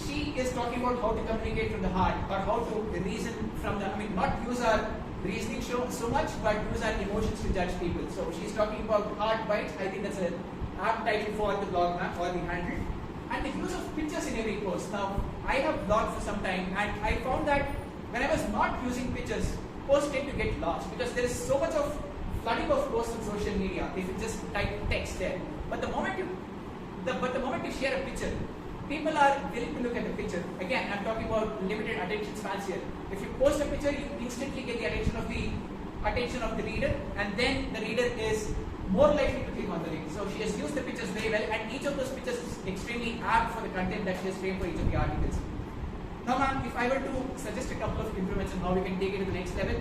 she is talking about how to communicate from the heart, or how to reason from the, not use our reasoning so much, but use our emotions to judge people. So she's talking about Heart Bites. I think that's an apt title for the blog map or the handle. And the use of pictures in every post. Now, I have blogged for some time, and I found that when I was not using pictures, posts tend to get lost because there is so much of flooding of posts on social media if you just type text there. But the moment you share a picture, people are willing to look at the picture. Again, I'm talking about limited attention spans here. If you post a picture, you instantly get the attention of the reader, and then the reader is more likely to click on the link. So she has used the pictures very well, and each of those pictures is extremely apt for the content that she has framed for each of the articles. Now, ma'am, if I were to suggest a couple of improvements on how we can take it to the next level,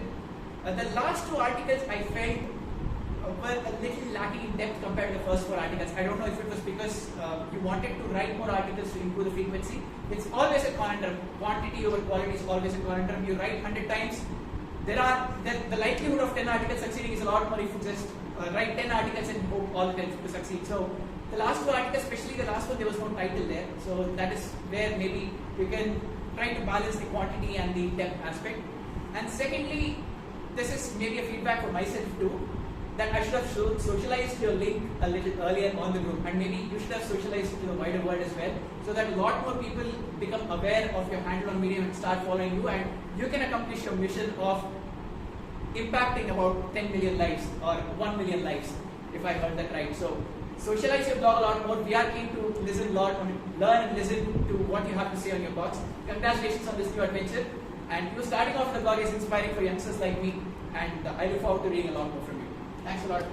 the last 2 articles I felt were a little lacking in depth compared to the first 4 articles. I don't know if it was because you wanted to write more articles to improve the frequency. It's always a conundrum. Quantity over quality is always a conundrum. You write 100 times, the likelihood of 10 articles succeeding is a lot more if you just write 10 articles and hope all the 10 to succeed. So the last 2 articles, especially the last one, there was no title there. So that is where maybe you can try to balance the quantity and the depth aspect. And secondly, this is maybe a feedback for myself too, that I should have socialized your link a little earlier on the group, and maybe you should have socialized it to the wider world as well, so that a lot more people become aware of your handle on Medium and start following you, and you can accomplish your mission of impacting about 10 million lives or 1 million lives, if I heard that right. So socialize your blog a lot more. We are keen to listen a lot, learn and listen to what you have to say on your blogs. Congratulations on this new adventure. And you starting off the blog is inspiring for youngsters like me, and I look forward to reading a lot more from you. Thanks a lot.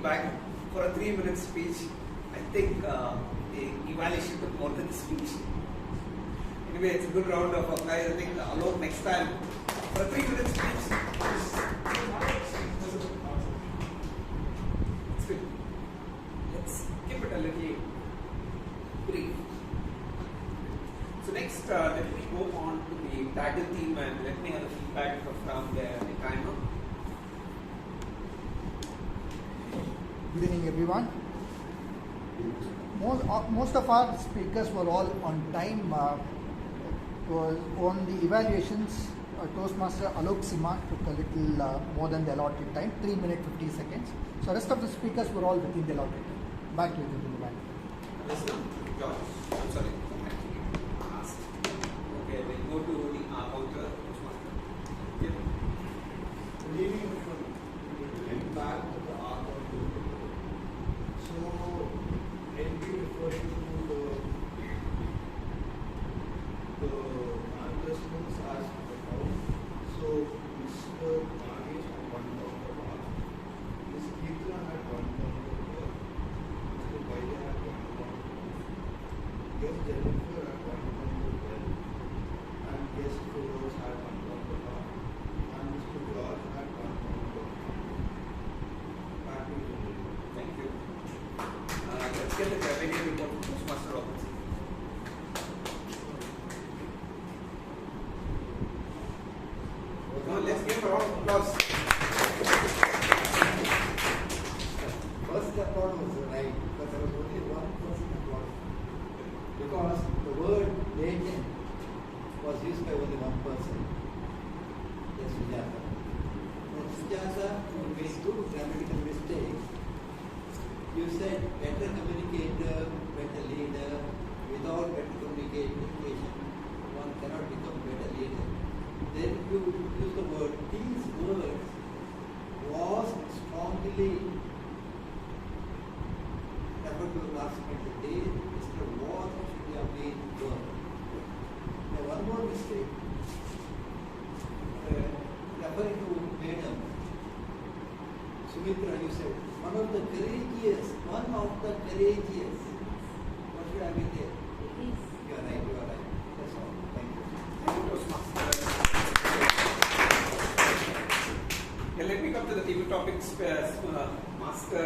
back for a 3-minute speech. I think the evaluation took more than the speech. Anyway, it's a good round of applause. I think Alok next time for a 3-minute speech. It's good. Let's keep it a little brief. So next, let me go on to the title theme and let me have a feedback from the timer. Good evening, everyone. Most of our speakers were all on time. Was on the evaluations, Toastmaster Alok Sima took a little more than the allotted time, 3 minutes 50 seconds. So the rest of the speakers were all within the allotted time. Back to you, Gentleman. Listen, George, I'm sorry. Okay, we'll go to the counter. Good evening, everyone. Back to the art of doing. So, I'll be referring to the adjustments as account. So, Mr. Nagesh had 1 pound of art. Ms. Geetha had 1 pound of work. Mr. Vaidya had 1 pound. Yes, Jennifer had 1 pound of well. And guest Feroz had 1 pound of art. And Mr. George had 1 pound of art. Back to you. Thank you. Let's get the revenue report from Toastmaster office. Now let's give a round of applause. First applaud was right, but there was only one person applaud. Because the word latent was used by only one person. That's Sujata. Now Sujata, you made 2 grammatical mistakes. You said better communicator, better leader. Without better communication, one cannot become better leader. Then you use the word, these words was strongly referred to the last minute. They, Mr. Was should have been were. Now one more mistake. Referring to Madam Sumitra, you said, one of the courageous. What should I be there? You are right. That's all. Thank you. Thank you, Toastmaster. Yeah, let me come to the TV topics. Master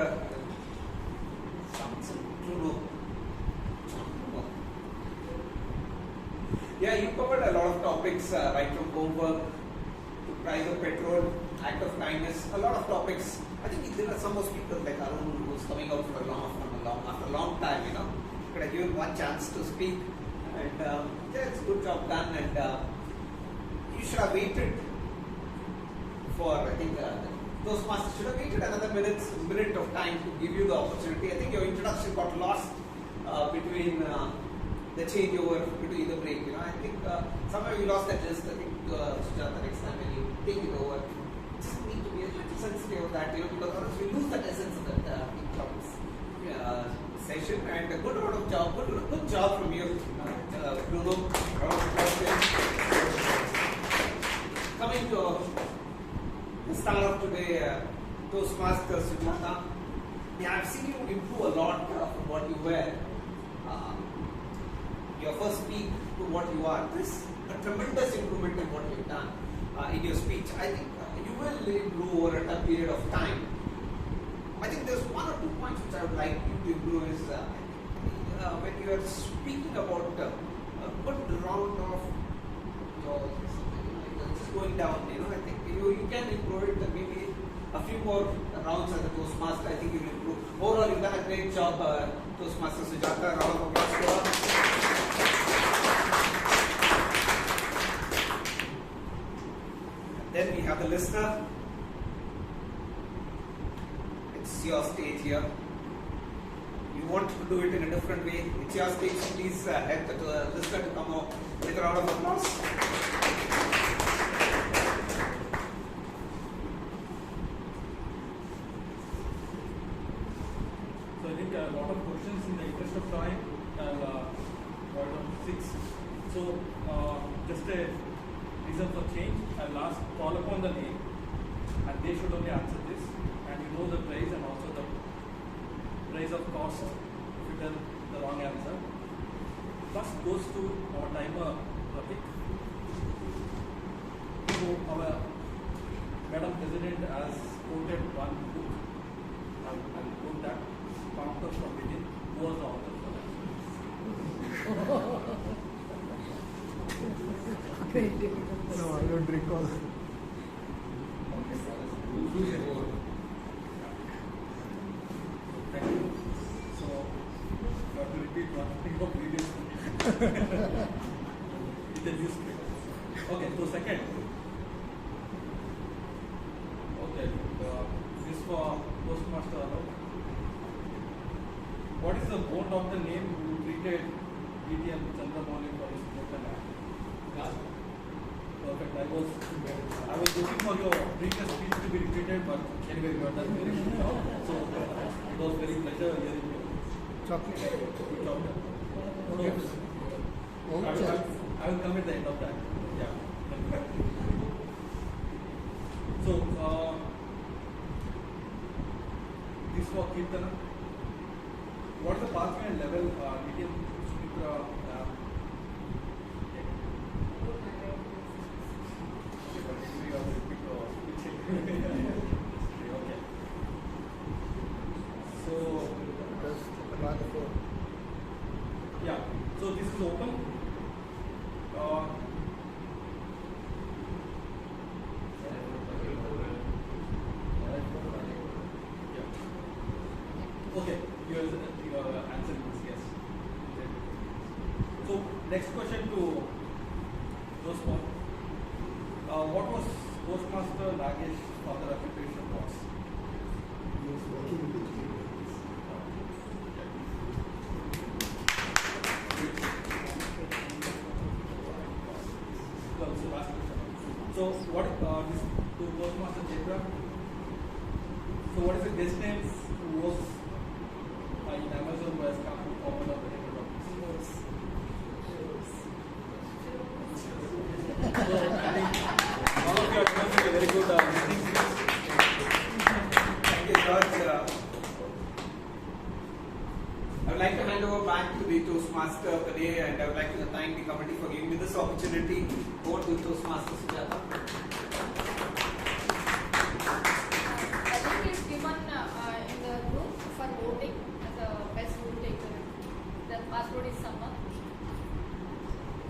Yeah, you covered a lot of topics, right from homework to price of petrol, act of kindness, a lot of topics. I think there are some more speakers like Arun who's coming out after a long time, Could have given one chance to speak. And yeah, it's a good job done. And you should have waited for, I think, Toastmasters should have waited another minute of time to give you the opportunity. I think your introduction got lost between the changeover between the break. I think somehow you lost that gist. I think Sujata, next time when you take it over, just need to be a little sensitive of that, because otherwise we lose that essence of that session. And a good job from you, Bruno. Coming to the start of today, Toastmasters Sujata. Yeah, I've seen you improve a lot from what you were. Your first speak to what you are. There's a tremendous improvement in what you've done in your speech. I think you will improve over a period of time. I think there's 1 or 2 points which I would like you to improve is when you are speaking about a good round of your just going down, I think you can improve it and maybe a few more rounds as a Toastmaster. I think you will improve. Overall, you've done a great job, Toastmaster Sujata. Round of applause for her. Then we have the listener. It's your stage here. You want to do it in a different way. It's your stage. Please help the listener to come out with a round of applause. So I think a lot of questions in the interest of time. Point of 6. So just a reason for change. I'll call upon the name, and they should only answer this. and you know the prize and also the price of cost if you tell the wrong answer. First goes to our timer, Pratik. So our Madam President has quoted one book. I'll quote that. Conquer from Within. Who was the author for that? No, I don't recall. Thank you. So, you have to repeat one thing of previous with the newspaper. Okay, so second. Okay, this for Toastmaster. What is the board of the name who treated DTM Chandramouli for his broken act? Perfect. I was looking for your previous speech to be repeated, but anyway, you have done very good job. So it was very pleasure hearing you. Chocolate. Good job. No, Yes. I will come at the end of that. Yeah. So this for Kirtana. What is the pathway and level DTM Sumitra? Okay. So, yeah. So this is open. Okay, your answer is yes. So next question to Toastmaster. What was Toastmaster Nagesh father occupation was? He was working with vegetables. Well, so last question. So what this to Toastmaster Chandra? So what is the guest name who was in Amazon who has come to forward of the record of this? So I think all of you are doing a very good listening skills. Thank you, George. I would like to hand over back to the Toastmaster of the day, and I would like to thank the committee for giving me this opportunity. Over to Toastmaster Sujata. Is given in the group for voting as the best vote taker. The password is Summer.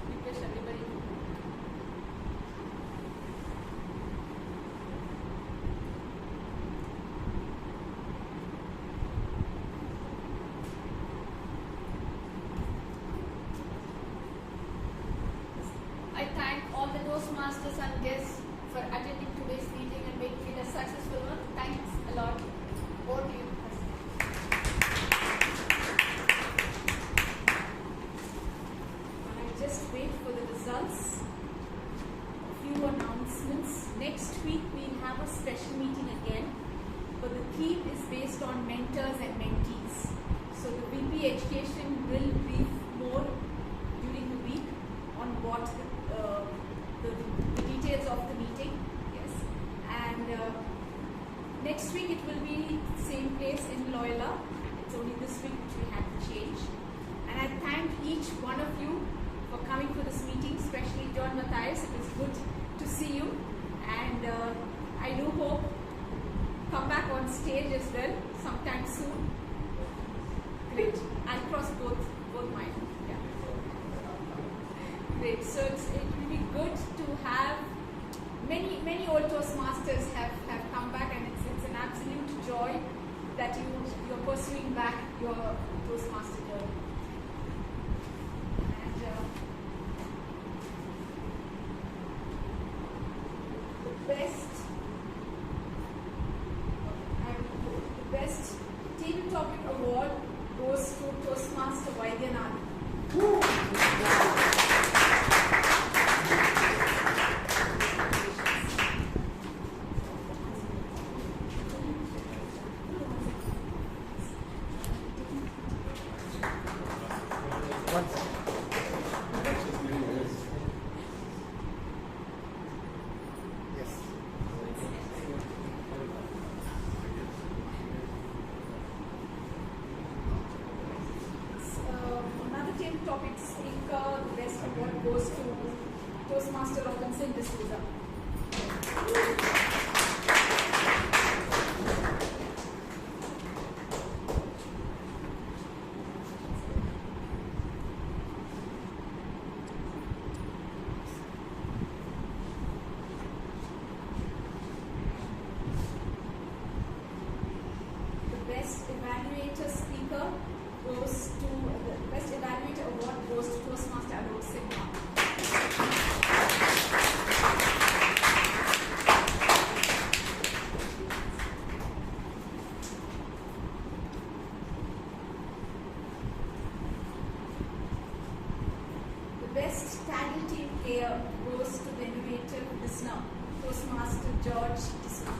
Request everybody. I thank all the Toastmasters and guests for attending today's meeting and making it a successful one. Thanks a lot. Over to you. I just wait for the results. A few announcements. Next week we'll have a special meeting again, but the theme is based on mentors and mentees. So the VP Education will brief more during the week on what the details of the meeting. Yes, and next week it will be same place in Loyola. It's only this week which we had to change. And I thank each one of you for coming to this meeting, especially John Matthias. It was good to see you, and I do hope come back on stage as well sometime soon. Great. I'll cross both mine. Yeah. Great. So it will be good to have many old Toastmasters have come back, and it's an absolute joy that you're pursuing back your Toastmaster journey. And the best team topic award goes to Toastmaster Vaidyanathan. Toastmaster Robinson D'Souza. The Best Evaluator Speaker goes to, the Best Evaluator Award goes to Toastmaster Alok Sinha. The Best Tag Team Player goes to the innovative listener, Toastmaster George D'Souza.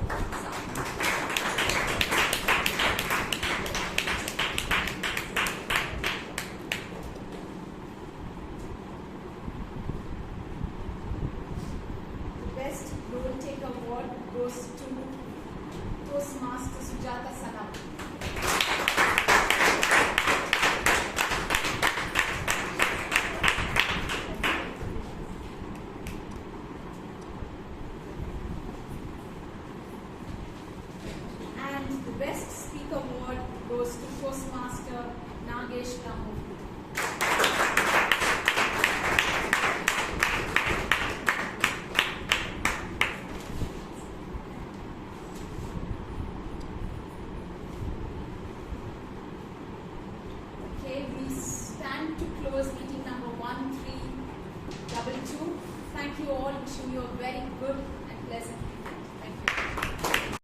The Best Role Take Award goes to Toastmaster Sujata Sanam. And the Best Speaker Award goes to Toastmaster Nagesh. Okay, we stand to close meeting number 1322. Thank you all. Wishing you a very good and pleasant